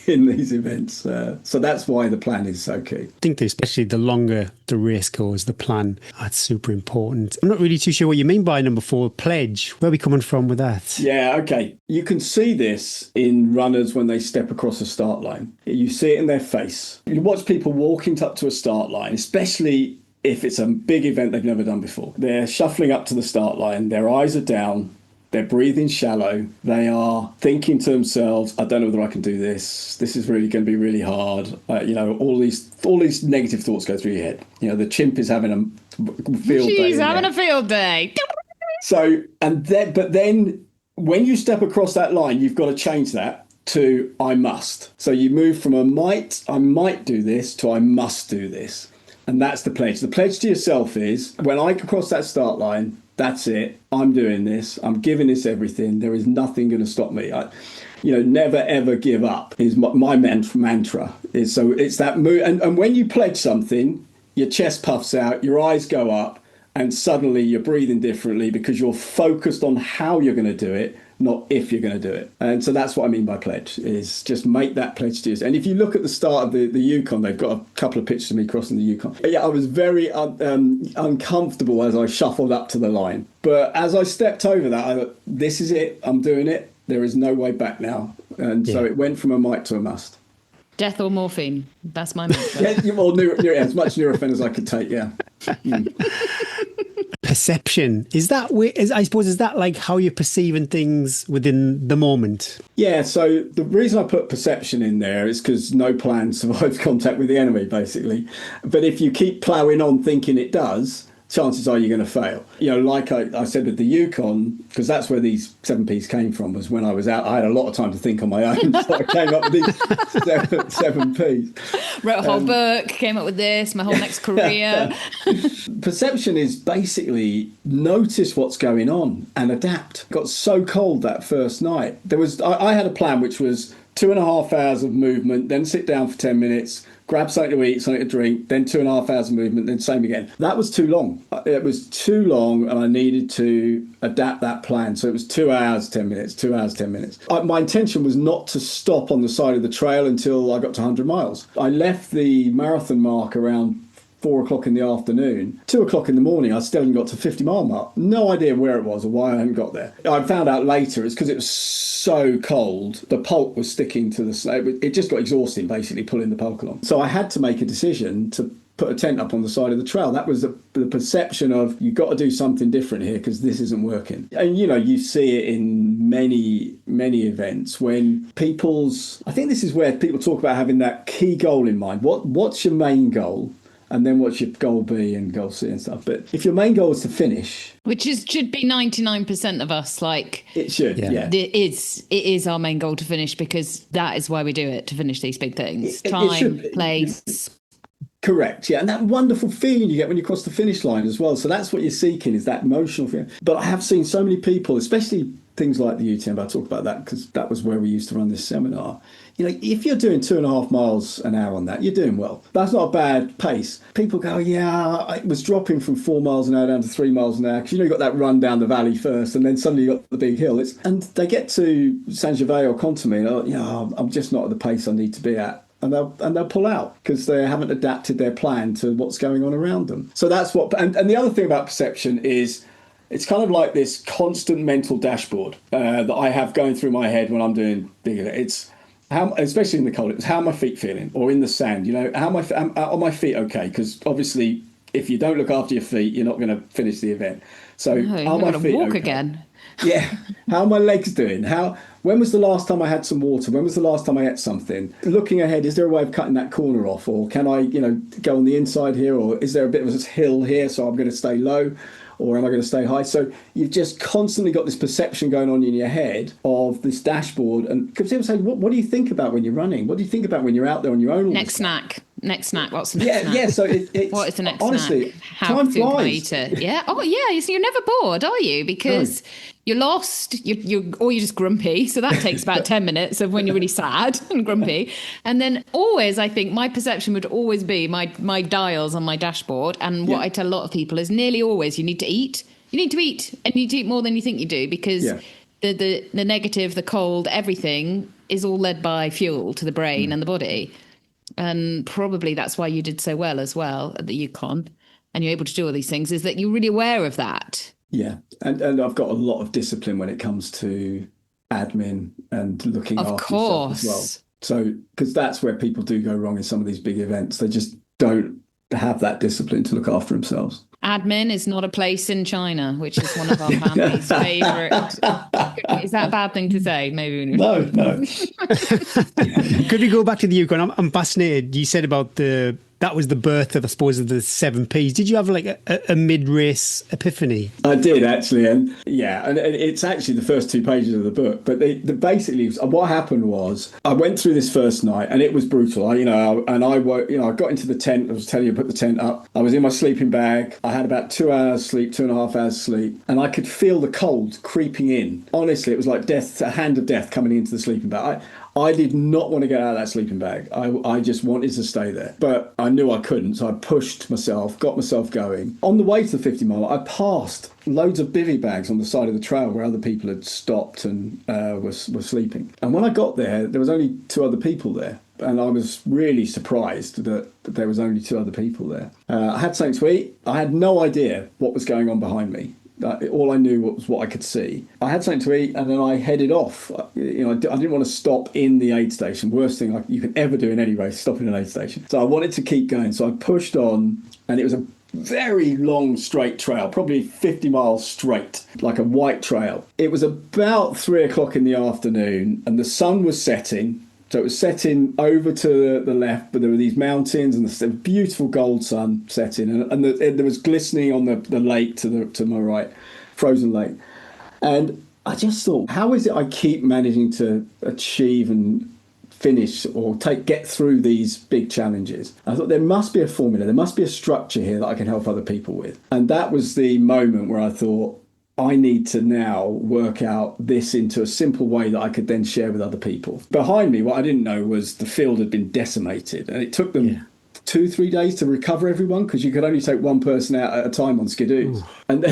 Speaker 3: in these events. So that's why the plan is so key.
Speaker 2: I think especially the longer the race goes, the plan, that's super important. I'm not really too sure what you mean by number 4, pledge. Where are we coming from with that?
Speaker 3: Yeah, okay. You can see this in runners when they step across a start line. You see it in their face. You watch people walking up to a start line, especially if it's a big event they've never done before. They're shuffling up to the start line. Their eyes are down. They're breathing shallow. They are thinking to themselves, I don't know whether I can do this. This is really going to be really hard. All these negative thoughts go through your head. The chimp is having a field day.
Speaker 1: She's having a field day.
Speaker 3: So, but then when you step across that line, you've got to change that to I must. So you move from I might do this, to I must do this. And that's the pledge. The pledge to yourself is, when I cross that start line, that's it. I'm doing this. I'm giving this everything. There is nothing going to stop me. Never ever give up is my mantra. So it's that move. And when you pledge something, your chest puffs out, your eyes go up, and suddenly you're breathing differently because you're focused on how you're going to do it, not if you're going to do it. And so that's what I mean by pledge, is just make that pledge to yourself. And if you look at the start of the Yukon, they've got a couple of pictures of me crossing the Yukon. Yeah, I was very uncomfortable as I shuffled up to the line. But as I stepped over that, I thought, this is it. I'm doing it. There is no way back now. And so it went from a might to a must.
Speaker 1: Death or morphine. That's my mantra.
Speaker 3: As much Nurofen as I could take, yeah.
Speaker 2: Perception. Is that like how you're perceiving things within the moment?
Speaker 3: Yeah, so the reason I put perception in there is because no plan survives contact with the enemy, basically. But if you keep ploughing on thinking it does, chances are you're going to fail. Like I said with the Yukon, because that's where these 7Ps came from, was when I was out, I had a lot of time to think on my own, so I came up with these 7Ps.
Speaker 1: Wrote a whole book, came up with this, my whole next career.
Speaker 3: Perception is basically notice what's going on and adapt. Got so cold that first night. I had a plan which was 2.5 hours of movement, then sit down for 10 minutes, grab something to eat, something to drink, then 2.5 hours of movement, then same again. That was too long. It was too long, and I needed to adapt that plan. So it was 2 hours, 10 minutes, 2 hours, 10 minutes. My intention was not to stop on the side of the trail until I got to 100 miles. I left the marathon mark around 4 o'clock in the afternoon. 2 o'clock in the morning, I still hadn't got to 50-mile mark. No idea where it was or why I hadn't got there. I found out later it's because it was so cold. The pulk was sticking to the snow. It just got exhausting, basically, pulling the pulk along. So I had to make a decision to put a tent up on the side of the trail. That was the perception of, you've got to do something different here because this isn't working. And, you see it in many, many events when I think this is where people talk about having that key goal in mind. What's your main goal? And then what's your goal B and goal C and stuff. But if your main goal is to finish,
Speaker 1: which should be 99% of us, like
Speaker 3: it should, yeah.
Speaker 1: It is our main goal to finish, because that is why we do it, to finish these big things. Time, place.
Speaker 3: Correct, yeah. And that wonderful feeling you get when you cross the finish line as well. So that's what you're seeking, is that emotional feeling. But I have seen so many people, especially things like the UTMB, I talk about that because that was where we used to run this seminar. If you're doing 2.5 miles an hour on that, you're doing well. That's not a bad pace. People go, yeah, it was dropping from 4 miles an hour down to 3 miles an hour because you got that run down the valley first, and then suddenly you got the big hill. And they get to Saint Gervais or Contamine, I'm just not at the pace I need to be at. and they'll pull out because they haven't adapted their plan to what's going on around them. So that's what. And the other thing about perception is, it's kind of like this constant mental dashboard that I have going through my head when I'm doing bigger. It's how, especially in the cold, it's how are my feet feeling, or in the sand. You know, are my feet okay? Because obviously, if you don't look after your feet, you're not going to finish the event. So
Speaker 1: No,
Speaker 3: are my feet
Speaker 1: walk
Speaker 3: okay?
Speaker 1: again.
Speaker 3: Yeah. How are my legs doing? When was the last time I had some water? When was the last time I ate something? Looking ahead, is there a way of cutting that corner off? Or can I, go on the inside here? Or is there a bit of a hill here, so I'm going to stay low? Or am I going to stay high? So you've just constantly got this perception going on in your head of this dashboard. And because people say, what do you think about when you're running? What do you think about when you're out there on your own?
Speaker 1: Next snack. What's the next snack?
Speaker 3: Yeah. So it's
Speaker 1: what is the next
Speaker 3: honestly,
Speaker 1: snack? How
Speaker 3: time
Speaker 1: soon can I
Speaker 3: flies.
Speaker 1: eat it? Yeah. Oh, yeah. So you're never bored, are you? Because you're lost. Or you're just grumpy. So that takes about 10 minutes of when you're really sad and grumpy. And then always, I think my perception would always be my dials on my dashboard. And what I tell a lot of people is nearly always you need to eat. You need to eat, and you need to eat more than you think you do, because the negative, the cold, everything is all led by fuel to the brain and the body. And probably that's why you did so well as well at the Yukon, and you're able to do all these things, is that you're really aware of that.
Speaker 3: Yeah. And I've got a lot of discipline when it comes to admin and looking after yourself as well. So, because that's where people do go wrong in some of these big events. They just don't have that discipline to look after themselves.
Speaker 1: Admin is not a place in China, which is one of our family's favourite. Is that a bad thing to say? Maybe.
Speaker 3: No.
Speaker 2: Could we go back to the Yukon? I'm fascinated. You said about that was the birth of, I suppose, of the 7Ps. Did you have like a mid-race epiphany? I
Speaker 3: did, actually. And it's actually the first 2 pages of the book. But basically what happened was I went through this first night and it was brutal. I got into the tent. I was telling you, I put the tent up. I was in my sleeping bag. I had about 2 hours sleep, 2.5 hours sleep. And I could feel the cold creeping in. Honestly, it was like death, a hand of death coming into the sleeping bag. I did not want to get out of that sleeping bag. I just wanted to stay there. But I knew I couldn't, so I pushed myself, got myself going. On the way to the 50 mile, I passed loads of bivvy bags on the side of the trail where other people had stopped and were sleeping. And when I got there was only 2 other people there. And I was really surprised that there was only 2 other people there. I had something to eat. I had no idea what was going on behind me. All I knew was what I could see. I had something to eat, and then I headed off. I didn't want to stop in the aid station. Worst thing you can ever do in any race, stop in an aid station. So I wanted to keep going. So I pushed on, and it was a very long straight trail, probably 50 miles straight, like a white trail. It was about 3 o'clock in the afternoon, and the sun was setting. So it was setting over to the left, but there were these mountains and the beautiful gold sun setting, and there was glistening on the lake to my right, frozen lake. And I just thought, how is it I keep managing to achieve and finish or get through these big challenges? I thought there must be a formula, there must be a structure here that I can help other people with. And that was the moment where I thought, I need to now work out this into a simple way that I could then share with other people. Behind me, what I didn't know was the field had been decimated, and it took them 2-3 days to recover everyone, because you could only take one person out at a time on skidoos. And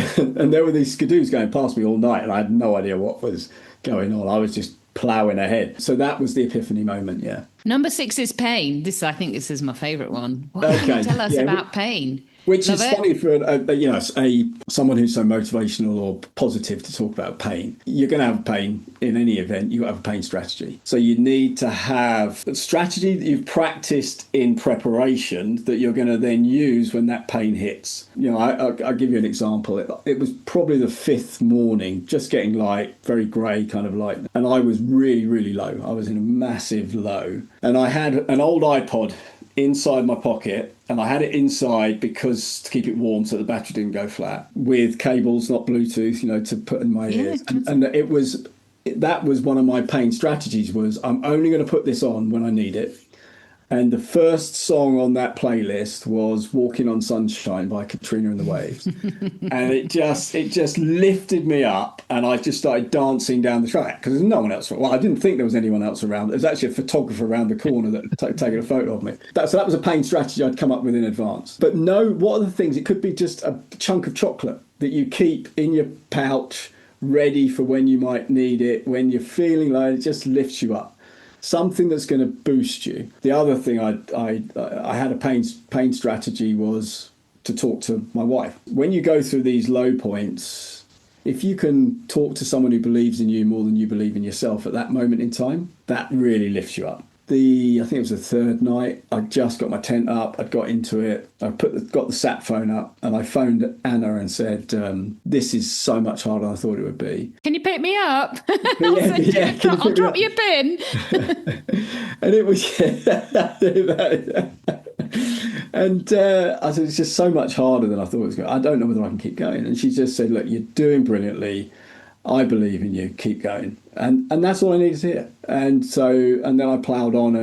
Speaker 3: there were these skidoos going past me all night, and I had no idea what was going on. I was just ploughing ahead. So that was the epiphany moment, yeah.
Speaker 1: Number 6 is pain. I think this is my favourite one. What can you tell us about pain?
Speaker 3: Which is funny for someone who's so motivational or positive to talk about pain. You're going to have pain in any event. You've got to have a pain strategy. So you need to have a strategy that you've practiced in preparation that you're going to then use when that pain hits. I'll give you an example. It was probably the 5th morning, just getting light, very grey kind of light. And I was really, really low. I was in a massive low. And I had an old iPod inside my pocket, and I had it inside because to keep it warm so the battery didn't go flat, with cables, not Bluetooth, to put in my ears. And that was one of my pain strategies, was I'm only going to put this on when I need it. And the first song on that playlist was Walking on Sunshine by Katrina and the Waves. And it just lifted me up, and I just started dancing down the track because there's no one else. Well, I didn't think there was anyone else around. There was actually a photographer around the corner that had taken a photo of me. So that was a pain strategy I'd come up with in advance. But what are the things? It could be just a chunk of chocolate that you keep in your pouch, ready for when you might need it, when you're feeling low. It just lifts you up. something that's going to boost you. The other thing I had a pain strategy was to talk to my wife. When you go through these low points, if you can talk to someone who believes in you more than you believe in yourself at that moment in time, that really lifts you up. I think it was the third night, I just got my tent up, I'd got into it, I got the sat phone up, and I phoned Anna and said, this is so much harder than I thought it would be.
Speaker 1: Can you pick me up?
Speaker 3: I'll
Speaker 1: drop you a pin.
Speaker 3: And it was, and I said, it's just so much harder than I thought it was going to. I don't know whether I can keep going. And she just said, look, you're doing brilliantly. I believe in you. Keep going. And that's all I needed to hear. And then I ploughed on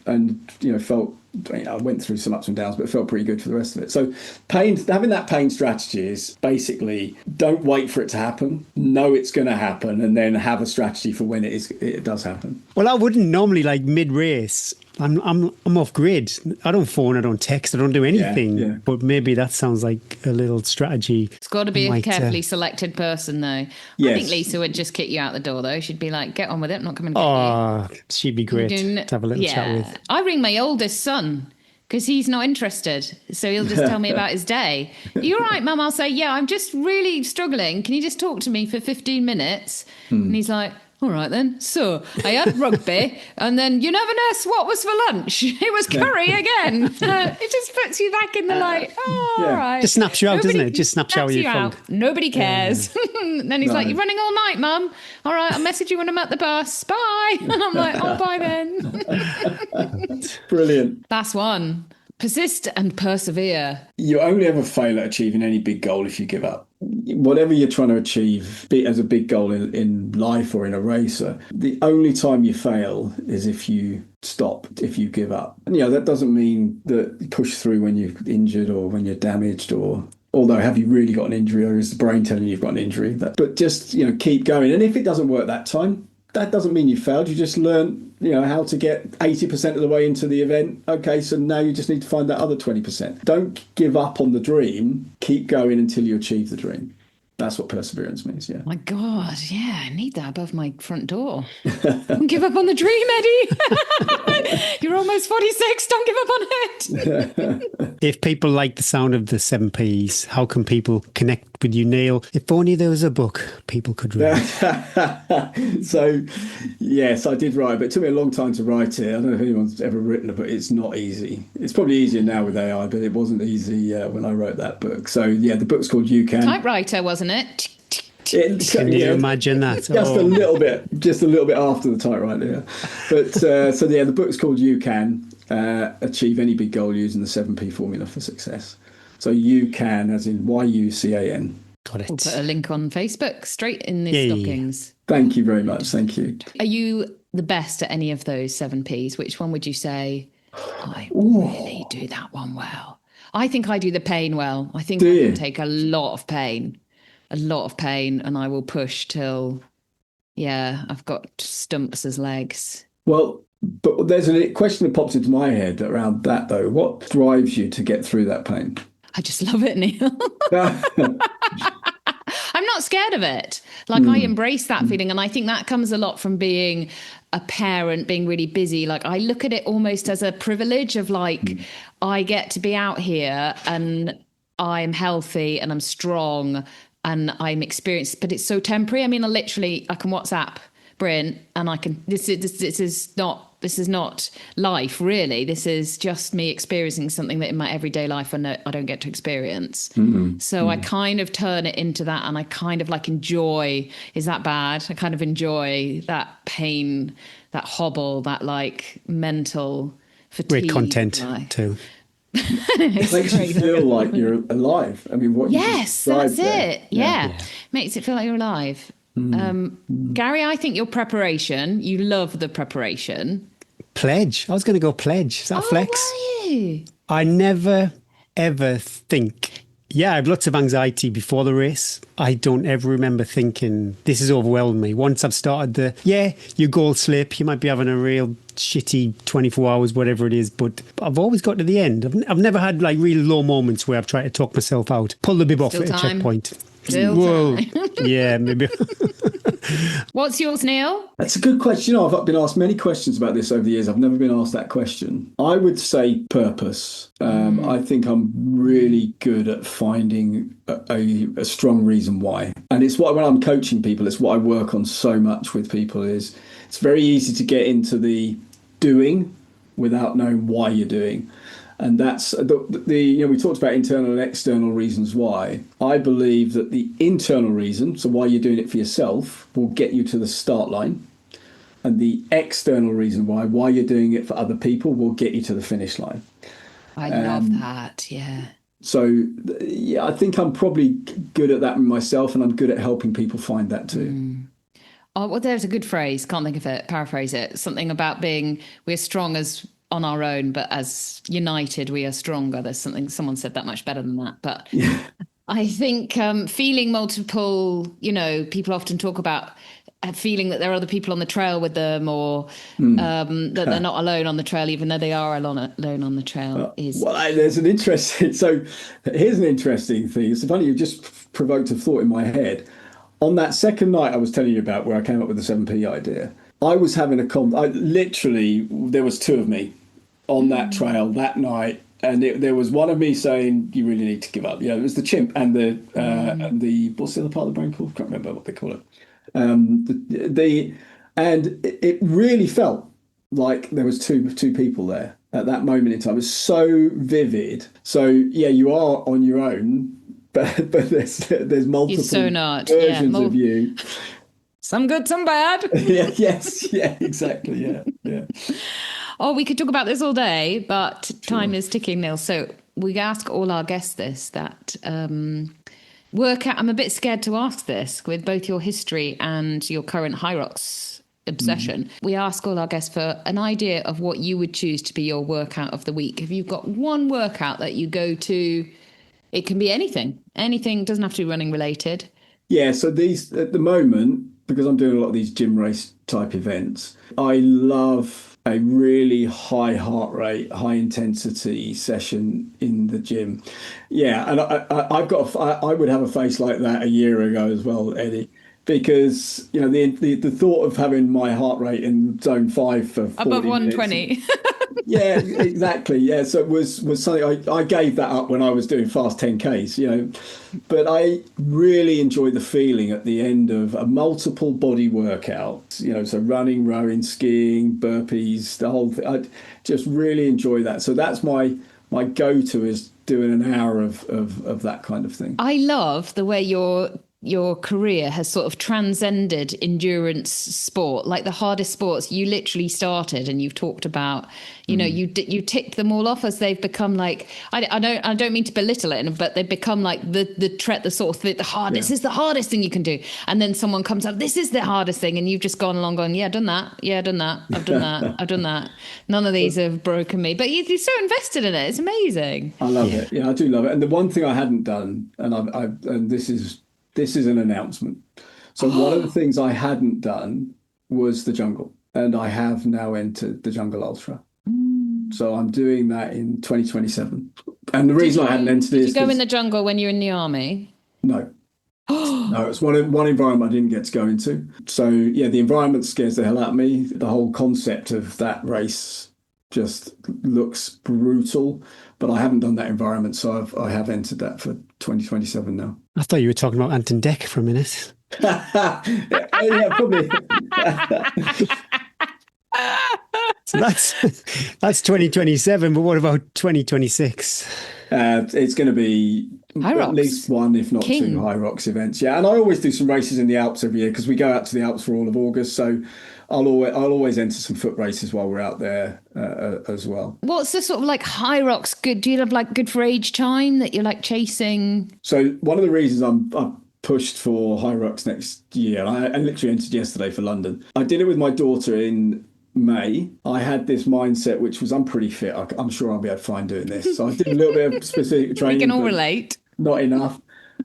Speaker 3: and felt, I went through some ups and downs, but felt pretty good for the rest of it. So having that pain strategy is basically don't wait for it to happen. Know it's going to happen, and then have a strategy for when it does happen.
Speaker 2: Well, I wouldn't normally, like, mid-race. I'm off grid. I don't phone, I don't text, I don't do anything.
Speaker 3: Yeah.
Speaker 2: But maybe that sounds like a little strategy.
Speaker 1: It's got to be a carefully selected person, though.
Speaker 3: Yes.
Speaker 1: I think Lisa would just kick you out the door, though. She'd be like, get on with it, I'm not coming to get you.
Speaker 2: Oh, she'd be great to have a little chat with.
Speaker 1: I ring my oldest son because he's not interested. So he'll just tell me about his day. Are you all right, Mum? I'll say, yeah, I'm just really struggling. Can you just talk to me for 15 minutes? And he's like, all right then. So I had rugby, and then you never know what was for lunch. It was curry again. It just puts you back in the light. All right.
Speaker 2: Just snaps you out, doesn't it? Just snaps you out.
Speaker 1: Nobody cares. And then he's like, you're running all night, Mum. All right, I'll message you when I'm at the bus. Bye. And I'm like, oh, bye then.
Speaker 3: Brilliant.
Speaker 1: That's one. Persist and persevere.
Speaker 3: You only ever fail at achieving any big goal if you give up. Whatever you're trying to achieve, be it as a big goal in life or in a race, the only time you fail is if you stop, if you give up. And that doesn't mean that you push through when you're injured or when you're damaged, or although have you really got an injury, or is the brain telling you you've got an injury? But just keep going. And if it doesn't work that time, that doesn't mean you failed. You just learned how to get 80% of the way into the event. Okay, so now you just need to find that other 20%. Don't give up on the dream. Keep going until you achieve the dream. That's what perseverance means, yeah.
Speaker 1: My God, yeah, I need that above my front door. Don't give up on the dream, Eddie. You're almost 46, don't give up on it.
Speaker 2: If people like the sound of the 7 Ps, how can people connect with you, Neil? If only there was a book people could read.
Speaker 3: So, yes, I did write, but it took me a long time to write it. I don't know if anyone's ever written a book. It's not easy. It's probably easier now with AI, but it wasn't easy when I wrote that book. So, yeah, the book's called You Can.
Speaker 1: Typewriter, wasn't it?
Speaker 2: Can you imagine that?
Speaker 3: Just a little bit after the typewriter, yeah. But the book's called You Can Achieve Any Big Goal Using the 7P Formula for Success. So you can, as in YUCAN.
Speaker 2: Got it.
Speaker 1: We'll put a link on Facebook straight in the stockings.
Speaker 3: Thank you very much. Thank you.
Speaker 1: Are you the best at any of those 7Ps? Which one would you say, I really do that one well? I think I do the pain well. I think I can take a lot of pain, and I will push till, I've got stumps as legs.
Speaker 3: Well, but there's a question that pops into my head around that, though. What drives you to get through that pain?
Speaker 1: I just love it, Neil. I'm not scared of it. Like, I embrace that feeling. And I think that comes a lot from being a parent, being really busy. Like, I look at it almost as a privilege of I get to be out here and I'm healthy and I'm strong and I'm experienced, but it's so temporary. I mean, I can WhatsApp Bryn and I can, this is not life, really. This is just me experiencing something that in my everyday life I don't get to experience. I kind of turn it into that, and I kind of enjoy, is that bad? I kind of enjoy that pain, that hobble, that mental fatigue.
Speaker 2: Great content too.
Speaker 3: It makes you feel like you're alive. I mean,
Speaker 1: that's it. Yeah. Makes it feel like you're alive. Gary, I think your preparation, you love the preparation.
Speaker 2: Pledge. I was going to go pledge. Is that a flex?
Speaker 1: Were you?
Speaker 2: I never, ever think. I have lots of anxiety before the race. I don't ever remember thinking, this has overwhelmed me. Once I've started your goal slip, you might be having a real shitty 24 hours, whatever it is, but I've always got to the end. I've never had like really low moments where I've tried to talk myself out, pull the bib off at a checkpoint.
Speaker 1: Still time.
Speaker 2: Yeah, maybe.
Speaker 1: What's yours, Neil?
Speaker 3: That's a good question. I've been asked many questions about this over the years. I've never been asked that question. I would say purpose. I think I'm really good at finding a strong reason why. And it's what, when I'm coaching people, it's what I work on so much with people, is it's very easy to get into the doing without knowing why you're doing. And that's we talked about internal and external reasons why. I believe that the internal reason, so why you're doing it for yourself, will get you to the start line. And the external reason why you're doing it for other people, will get you to the finish line.
Speaker 1: I love that. Yeah.
Speaker 3: So, yeah, I think I'm probably good at that myself, and I'm good at helping people find that too.
Speaker 1: Oh, well, there's a good phrase. Can't think of it. Paraphrase it. Something about we're strong as on our own, but as united, we are stronger. There's someone said that much better than that. But yeah. I think feeling multiple, people often talk about feeling that there are other people on the trail with them, or that they're not alone on the trail, even though they are alone on the trail.
Speaker 3: There's an interesting, so here's an interesting thing. It's funny, you just provoked a thought in my head. On that second night I was telling you about, where I came up with the 7P idea, I was having there was two of me on that trail that night, and there was one of me saying, you really need to give up. It was the chimp and the what's the other part of the brain called? I can't remember what they call it. And it really felt like there was two people there at that moment in time. It was so vivid. So yeah, you are on your own, but there's multiple versions of you.
Speaker 1: Some good, some bad.
Speaker 3: Exactly. Yeah.
Speaker 1: Oh, we could talk about this all day, but time is ticking, Neil. So we ask all our guests this, that workout. I'm a bit scared to ask this with both your history and your current Hyrox obsession. We ask all our guests for an idea of what you would choose to be your workout of the week. If you've got one workout that you go to, it can be anything. Anything, doesn't have to be running related. Yeah,
Speaker 3: so these, at the moment, because I'm doing a lot of these gym race type events, I love a really high heart rate, high intensity session in the gym. Yeah, and I would have a face like that a year ago as well, Eddie, because the thought of having my heart rate in zone 5 for 40
Speaker 1: above 120.
Speaker 3: minutes, yeah, exactly. Yeah, so it was something I gave that up when I was doing fast 10Ks, but I really enjoy the feeling at the end of a multiple body workout, so running, rowing, skiing, burpees, the whole thing. I just really enjoy that. So that's my go-to, is doing an hour of that kind of thing.
Speaker 1: I love the way your career has sort of transcended endurance sport, like the hardest sports you literally started, and you've talked about, you tick them all off as they've become like, I don't mean to belittle it, but they've become like the sort of the hardest is the hardest thing you can do. And then someone comes up, this is the hardest thing. And you've just gone along going, I've done that. I've done that. I've done that. None of these have broken me, but you're so invested in it. It's amazing.
Speaker 3: I love it. Yeah, I do love it. And the one thing I hadn't done, and this is an announcement. So one of the things I hadn't done was the jungle, and I have now entered the Jungle Ultra. So I'm doing that in 2027. And the reason I hadn't entered it is...
Speaker 1: Did you go in the jungle when you were in the army?
Speaker 3: No. No, it's one environment I didn't get to go into. So yeah, the environment scares the hell out of me. The whole concept of that race just looks brutal, but I haven't done that environment, so I have entered that for 2027 now.
Speaker 2: I thought you were talking about Anton Deck for a minute.
Speaker 3: Yeah, probably.
Speaker 2: So that's 2027, but what about 2026?
Speaker 3: It's going to be
Speaker 1: Hyrox.
Speaker 3: At least one, if not two, Hyrox events. Yeah, and I always do some races in the Alps every year, because we go out to the Alps for all of August. So I'll always enter some foot races while we're out there as well.
Speaker 1: What's the sort of like Hyrox good? Do you have like good for age time that you're like chasing?
Speaker 3: So one of the reasons I'm pushed for Hyrox next year, I literally entered yesterday for London. I did it with my daughter in May. I had this mindset, which was, I'm pretty fit. I'm sure I'll be able to find doing this. So I did a little bit of specific training.
Speaker 1: We can all relate.
Speaker 3: Not enough.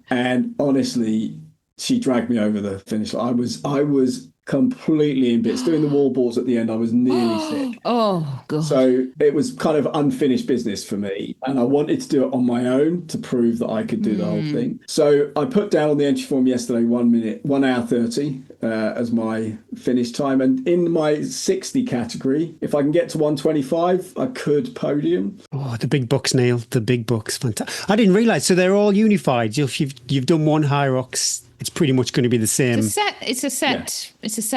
Speaker 3: And honestly, she dragged me over the finish line. I was completely in bits. Doing the wall balls at the end, I was nearly sick.
Speaker 1: Oh, God.
Speaker 3: So it was kind of unfinished business for me. And I wanted to do it on my own to prove that I could do the whole thing. So I put down on the entry form yesterday 1 hour 30 as my finish time. And in my 60 category, if I can get to 125, I could podium.
Speaker 2: Oh, the big bucks, Neil. The big bucks. Fantastic. I didn't realise. So they're all unified. If you've done one Hyrox, it's pretty much going to be the same.
Speaker 1: It's a set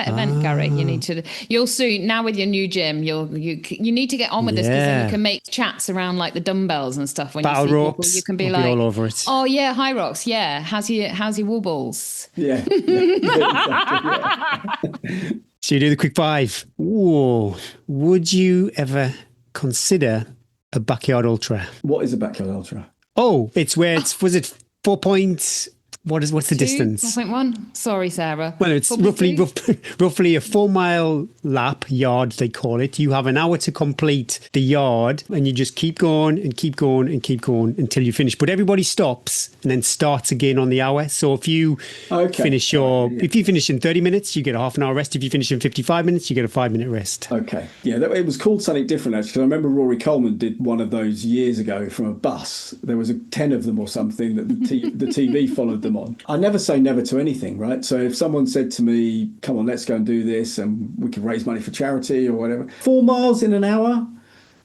Speaker 1: event, Gary. You'll soon, now with your new gym, you need to get on with this, because then you can make chats around like the dumbbells and stuff. When
Speaker 2: Battle
Speaker 1: you see
Speaker 2: ropes,
Speaker 1: people, you can be
Speaker 2: I'll
Speaker 1: like,
Speaker 2: all over it.
Speaker 1: Oh yeah, Hyrox, yeah. How's your wall balls?
Speaker 3: Yeah.
Speaker 2: So you do the quick five. Whoa. Would you ever consider a backyard ultra?
Speaker 3: What is a backyard ultra?
Speaker 2: Oh, it's where was it 4 points? What's the distance?
Speaker 1: 4.1. Sorry, Sarah.
Speaker 2: Well, it's roughly a 4 mile lap, yard they call it. You have an hour to complete the yard, and you just keep going and keep going and keep going until you finish. But everybody stops and then starts again on the hour. So if you finish if you finish in 30 minutes, you get a half an hour rest. If you finish in 55 minutes, you get a 5-minute rest.
Speaker 3: Okay. Yeah, it was called something different, actually. I remember Rory Coleman did one of those years ago from a bus. There was 10 of them or something that the TV followed them on. I never say never to anything, right? So if someone said to me, come on, let's go and do this and we could raise money for charity or whatever. 4 miles in an hour,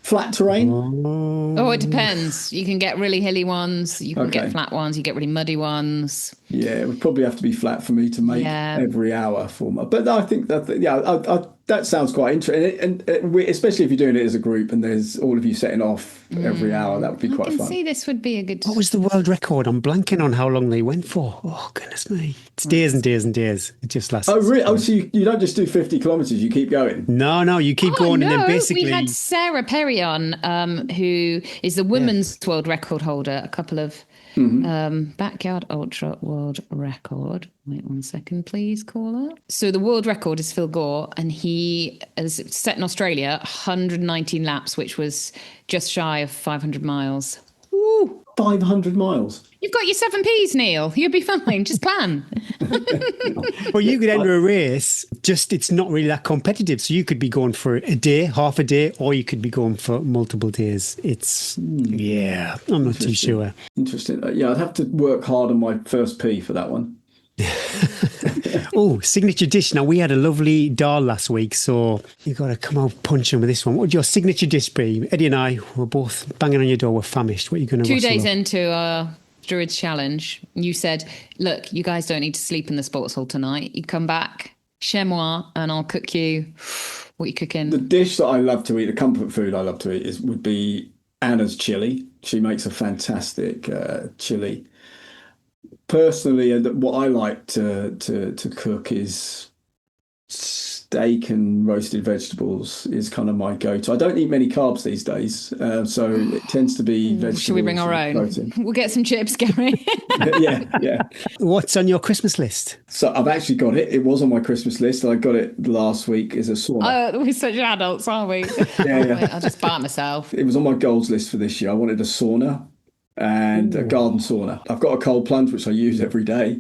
Speaker 3: flat terrain.
Speaker 1: Oh, it depends. You can get really hilly ones. You can get flat ones. You get really muddy ones.
Speaker 3: Yeah, it would probably have to be flat for me to make every hour 4 miles. But I think that, that sounds quite interesting. And especially if you're doing it as a group and there's all of you setting off every hour, that would be quite fun.
Speaker 1: I can see this would be a good...
Speaker 2: What was the world record? I'm blanking on how long they went for. Oh, goodness me. It's days and days and days. It just lasts.
Speaker 3: Oh, really? Oh, so you don't just do 50 kilometres, you keep going?
Speaker 2: No, you keep going. And then basically...
Speaker 1: We had Sarah Perry on, who is the women's world record holder, a couple of... backyard ultra world record. Wait 1 second, please, caller. So the world record is Phil Gore, and he is set in Australia, 119 laps, which was just shy of 500 miles.
Speaker 3: Woo, 500 miles.
Speaker 1: You've got your 7Ps, Neil. You'll be fine. Just plan.
Speaker 2: Well, you could enter a race, just it's not really that competitive. So you could be going for a day, half a day, or you could be going for multiple days. It's, I'm not too sure.
Speaker 3: Interesting. I'd have to work hard on my first P for that one.
Speaker 2: Oh, signature dish. Now, we had a lovely dal last week, so you got to come out punching with this one. What would your signature dish be? Eddie and I were both banging on your door. We're famished. What are you going to
Speaker 1: 2 days into our Druid's challenge, you said, look, you guys don't need to sleep in the sports hall tonight. You come back, chez moi, and I'll cook you what you cooking.
Speaker 3: The dish that I love to eat, the comfort food I love to eat, would be Anna's chili. She makes a fantastic chili. Personally, what I like to cook is steak and roasted vegetables is kind of my go-to. I don't eat many carbs these days, so it tends to be vegetables.
Speaker 1: Should we bring our own? Protein. We'll get some chips, Gary.
Speaker 3: Yeah.
Speaker 2: What's on your Christmas list?
Speaker 3: So I've actually got it. It was on my Christmas list. I got it last week as a sauna.
Speaker 1: We're such adults, aren't we?
Speaker 3: Yeah.
Speaker 1: I'll just buy it myself.
Speaker 3: It was on my goals list for this year. I wanted a sauna and a garden sauna. I've got a cold plunge, which I use every day,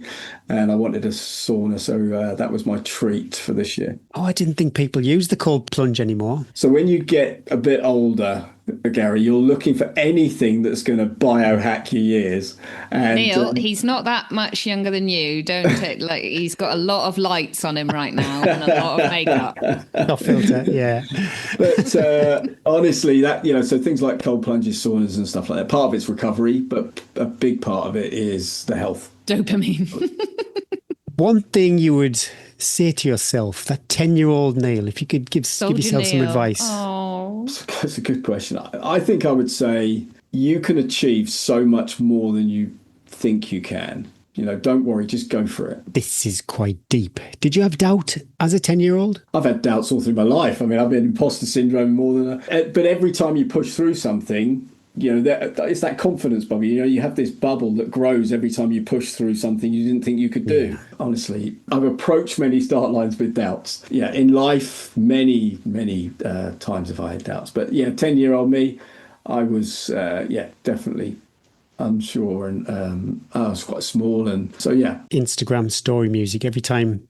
Speaker 3: and I wanted a sauna, so that was my treat for this year.
Speaker 2: Oh, I didn't think people use the cold plunge anymore.
Speaker 3: So when you get a bit older, Gary, you're looking for anything that's going to biohack your years. And
Speaker 1: Neil, he's not that much younger than you. Don't take, he's got a lot of lights on him right now and a lot of makeup.
Speaker 2: Not filter, yeah.
Speaker 3: But honestly, so things like cold plunges, saunas and stuff like that, part of it's recovery, but a big part of it is the health.
Speaker 1: Dopamine.
Speaker 2: One thing you would say to yourself, that 10-year-old Neil, if you could give yourself some advice.
Speaker 1: Oh.
Speaker 3: That's a good question. I think I would say you can achieve so much more than you think you can. Don't worry, just go for it.
Speaker 2: This is quite deep. Did you have doubt as a 10-year-old?
Speaker 3: I've had doubts all through my life. I mean, I've been imposter syndrome more than but every time you push through something, it's that confidence bubble. You have this bubble that grows every time you push through something you didn't think you could do. Yeah. Honestly, I've approached many start lines with doubts. Yeah, in life, many times have I had doubts. But 10-year-old me, I was definitely unsure, and I was quite small, and so Instagram story music every time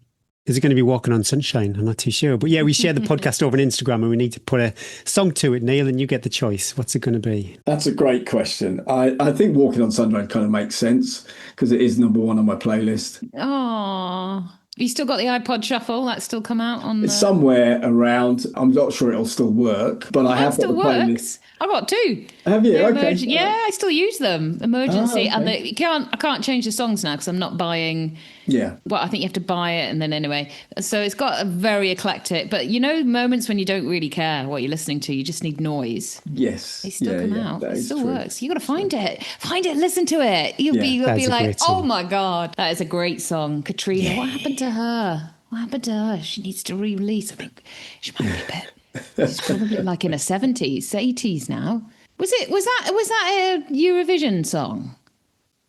Speaker 2: Is it going to be Walking on Sunshine? I'm not too sure. But yeah, we share the podcast over on Instagram and we need to put a song to it, Neil, and you get the choice. What's it going to be?
Speaker 3: That's a great question. I think Walking on Sunshine kind of makes sense because it is number one on my playlist.
Speaker 1: Oh, you still got the iPod Shuffle? That's still come out on
Speaker 3: It's somewhere around. I'm not sure it'll still work, but I have got the playlist.
Speaker 1: I got two.
Speaker 3: Have you? Okay.
Speaker 1: Yeah, I still use them. Emergency,
Speaker 3: okay.
Speaker 1: and I can't change the songs now because I'm not buying.
Speaker 3: Yeah.
Speaker 1: Well, I think you have to buy it, and then anyway. So it's got a very eclectic. But moments when you don't really care what you're listening to, you just need noise.
Speaker 3: Yes.
Speaker 1: They still come out. It still
Speaker 3: true.
Speaker 1: works. You got to find it. Find it. Listen to it. You'll be like, oh my god, that is a great song. Katrina, what happened to her? What happened to her? She needs to re-release. I think she might be a bit. She's probably like in her 70s, 80s now. Was that a Eurovision song?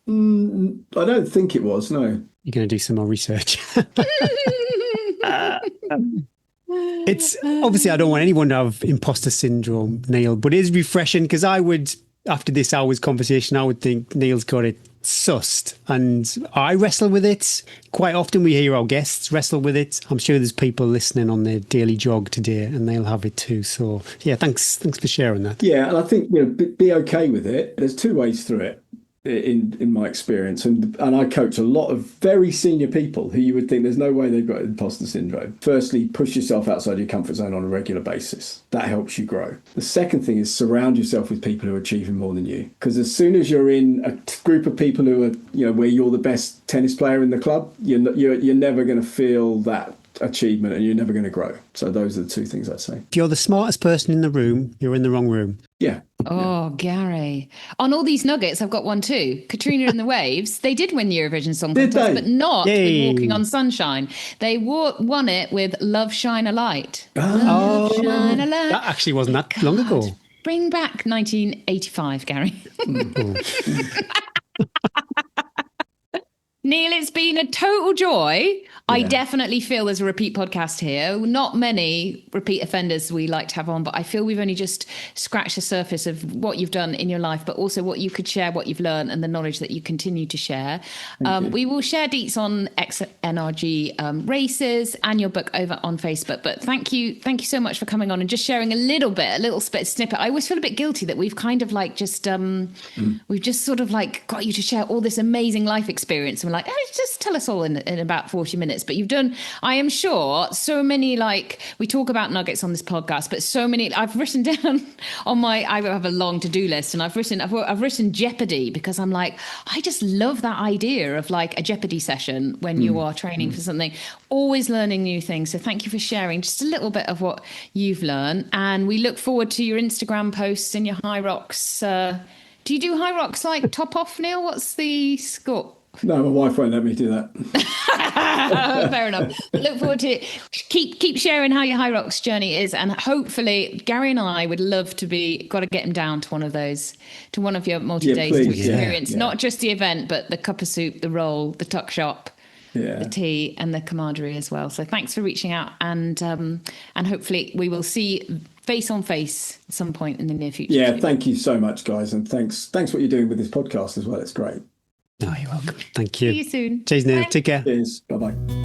Speaker 3: I don't think it was. No.
Speaker 2: You're going to do some more research. It's obviously, I don't want anyone to have imposter syndrome, Neil, but it is refreshing because after this hour's conversation, I would think Neil's got it sussed, and I wrestle with it quite often. We hear our guests wrestle with it. I'm sure there's people listening on their daily jog today and they'll have it too. So yeah, thanks for sharing that.
Speaker 3: Yeah, and I think be okay with it. There's two ways through it in my experience, and I coach a lot of very senior people who you would think there's no way they've got imposter syndrome. Firstly, push yourself outside your comfort zone on a regular basis. That helps you grow. The second thing is surround yourself with people who are achieving more than you, because as soon as you're in a group of people who are where you're the best tennis player in the club, you're never going to feel that achievement and you're never going to grow. So those are the two things I'd say.
Speaker 2: If you're the smartest person in the room, you're in the wrong room.
Speaker 3: Yeah.
Speaker 1: Oh, Gary. On all these nuggets, I've got one too. Katrina and the Waves, they did win the Eurovision Song Contest, but not with Walking on Sunshine. They won it with Love Shine a Light. Love Shine a Light.
Speaker 2: That actually wasn't that long ago.
Speaker 1: Bring back 1985, Gary. Neil, it's been a total joy. I definitely feel there's a repeat podcast here. Not many repeat offenders we like to have on, but I feel we've only just scratched the surface of what you've done in your life, but also what you could share, what you've learned, and the knowledge that you continue to share. We will share deets on XNRG races and your book over on Facebook. But thank you so much for coming on and just sharing a little snippet. I always feel a bit guilty that we've kind of like just we've just sort of like got you to share all this amazing life experience, and we're like, just tell us all in about 40 minutes. But you've done, I am sure, so many, like, we talk about nuggets on this podcast, but so many, I've written down on I have a long to-do list, and I've written Jeopardy, because I'm like, I just love that idea of like a Jeopardy session when you are training for something, always learning new things. So thank you for sharing just a little bit of what you've learned. And we look forward to your Instagram posts and your High Rocks. Do you do High Rocks like top off, Neil? What's the score?
Speaker 3: No, my wife won't let me do that.
Speaker 1: Fair enough. Look forward to it. Keep sharing how your High Rocks journey is, and hopefully Gary and I would love to got to get him down to one of those, to one of your multi-days to experience not just the event, but the cup of soup, the roll, the tuck shop, the tea, and the camaraderie as well. So thanks for reaching out, and hopefully we will see face on face at some point in the near future.
Speaker 3: Yeah, thank you so much, guys, and thanks what you're doing with this podcast as well. It's great.
Speaker 2: Oh, you're welcome. Thank you.
Speaker 1: See you soon.
Speaker 2: Cheers, Neil.
Speaker 1: Bye.
Speaker 2: Take care.
Speaker 3: Cheers. Bye-bye.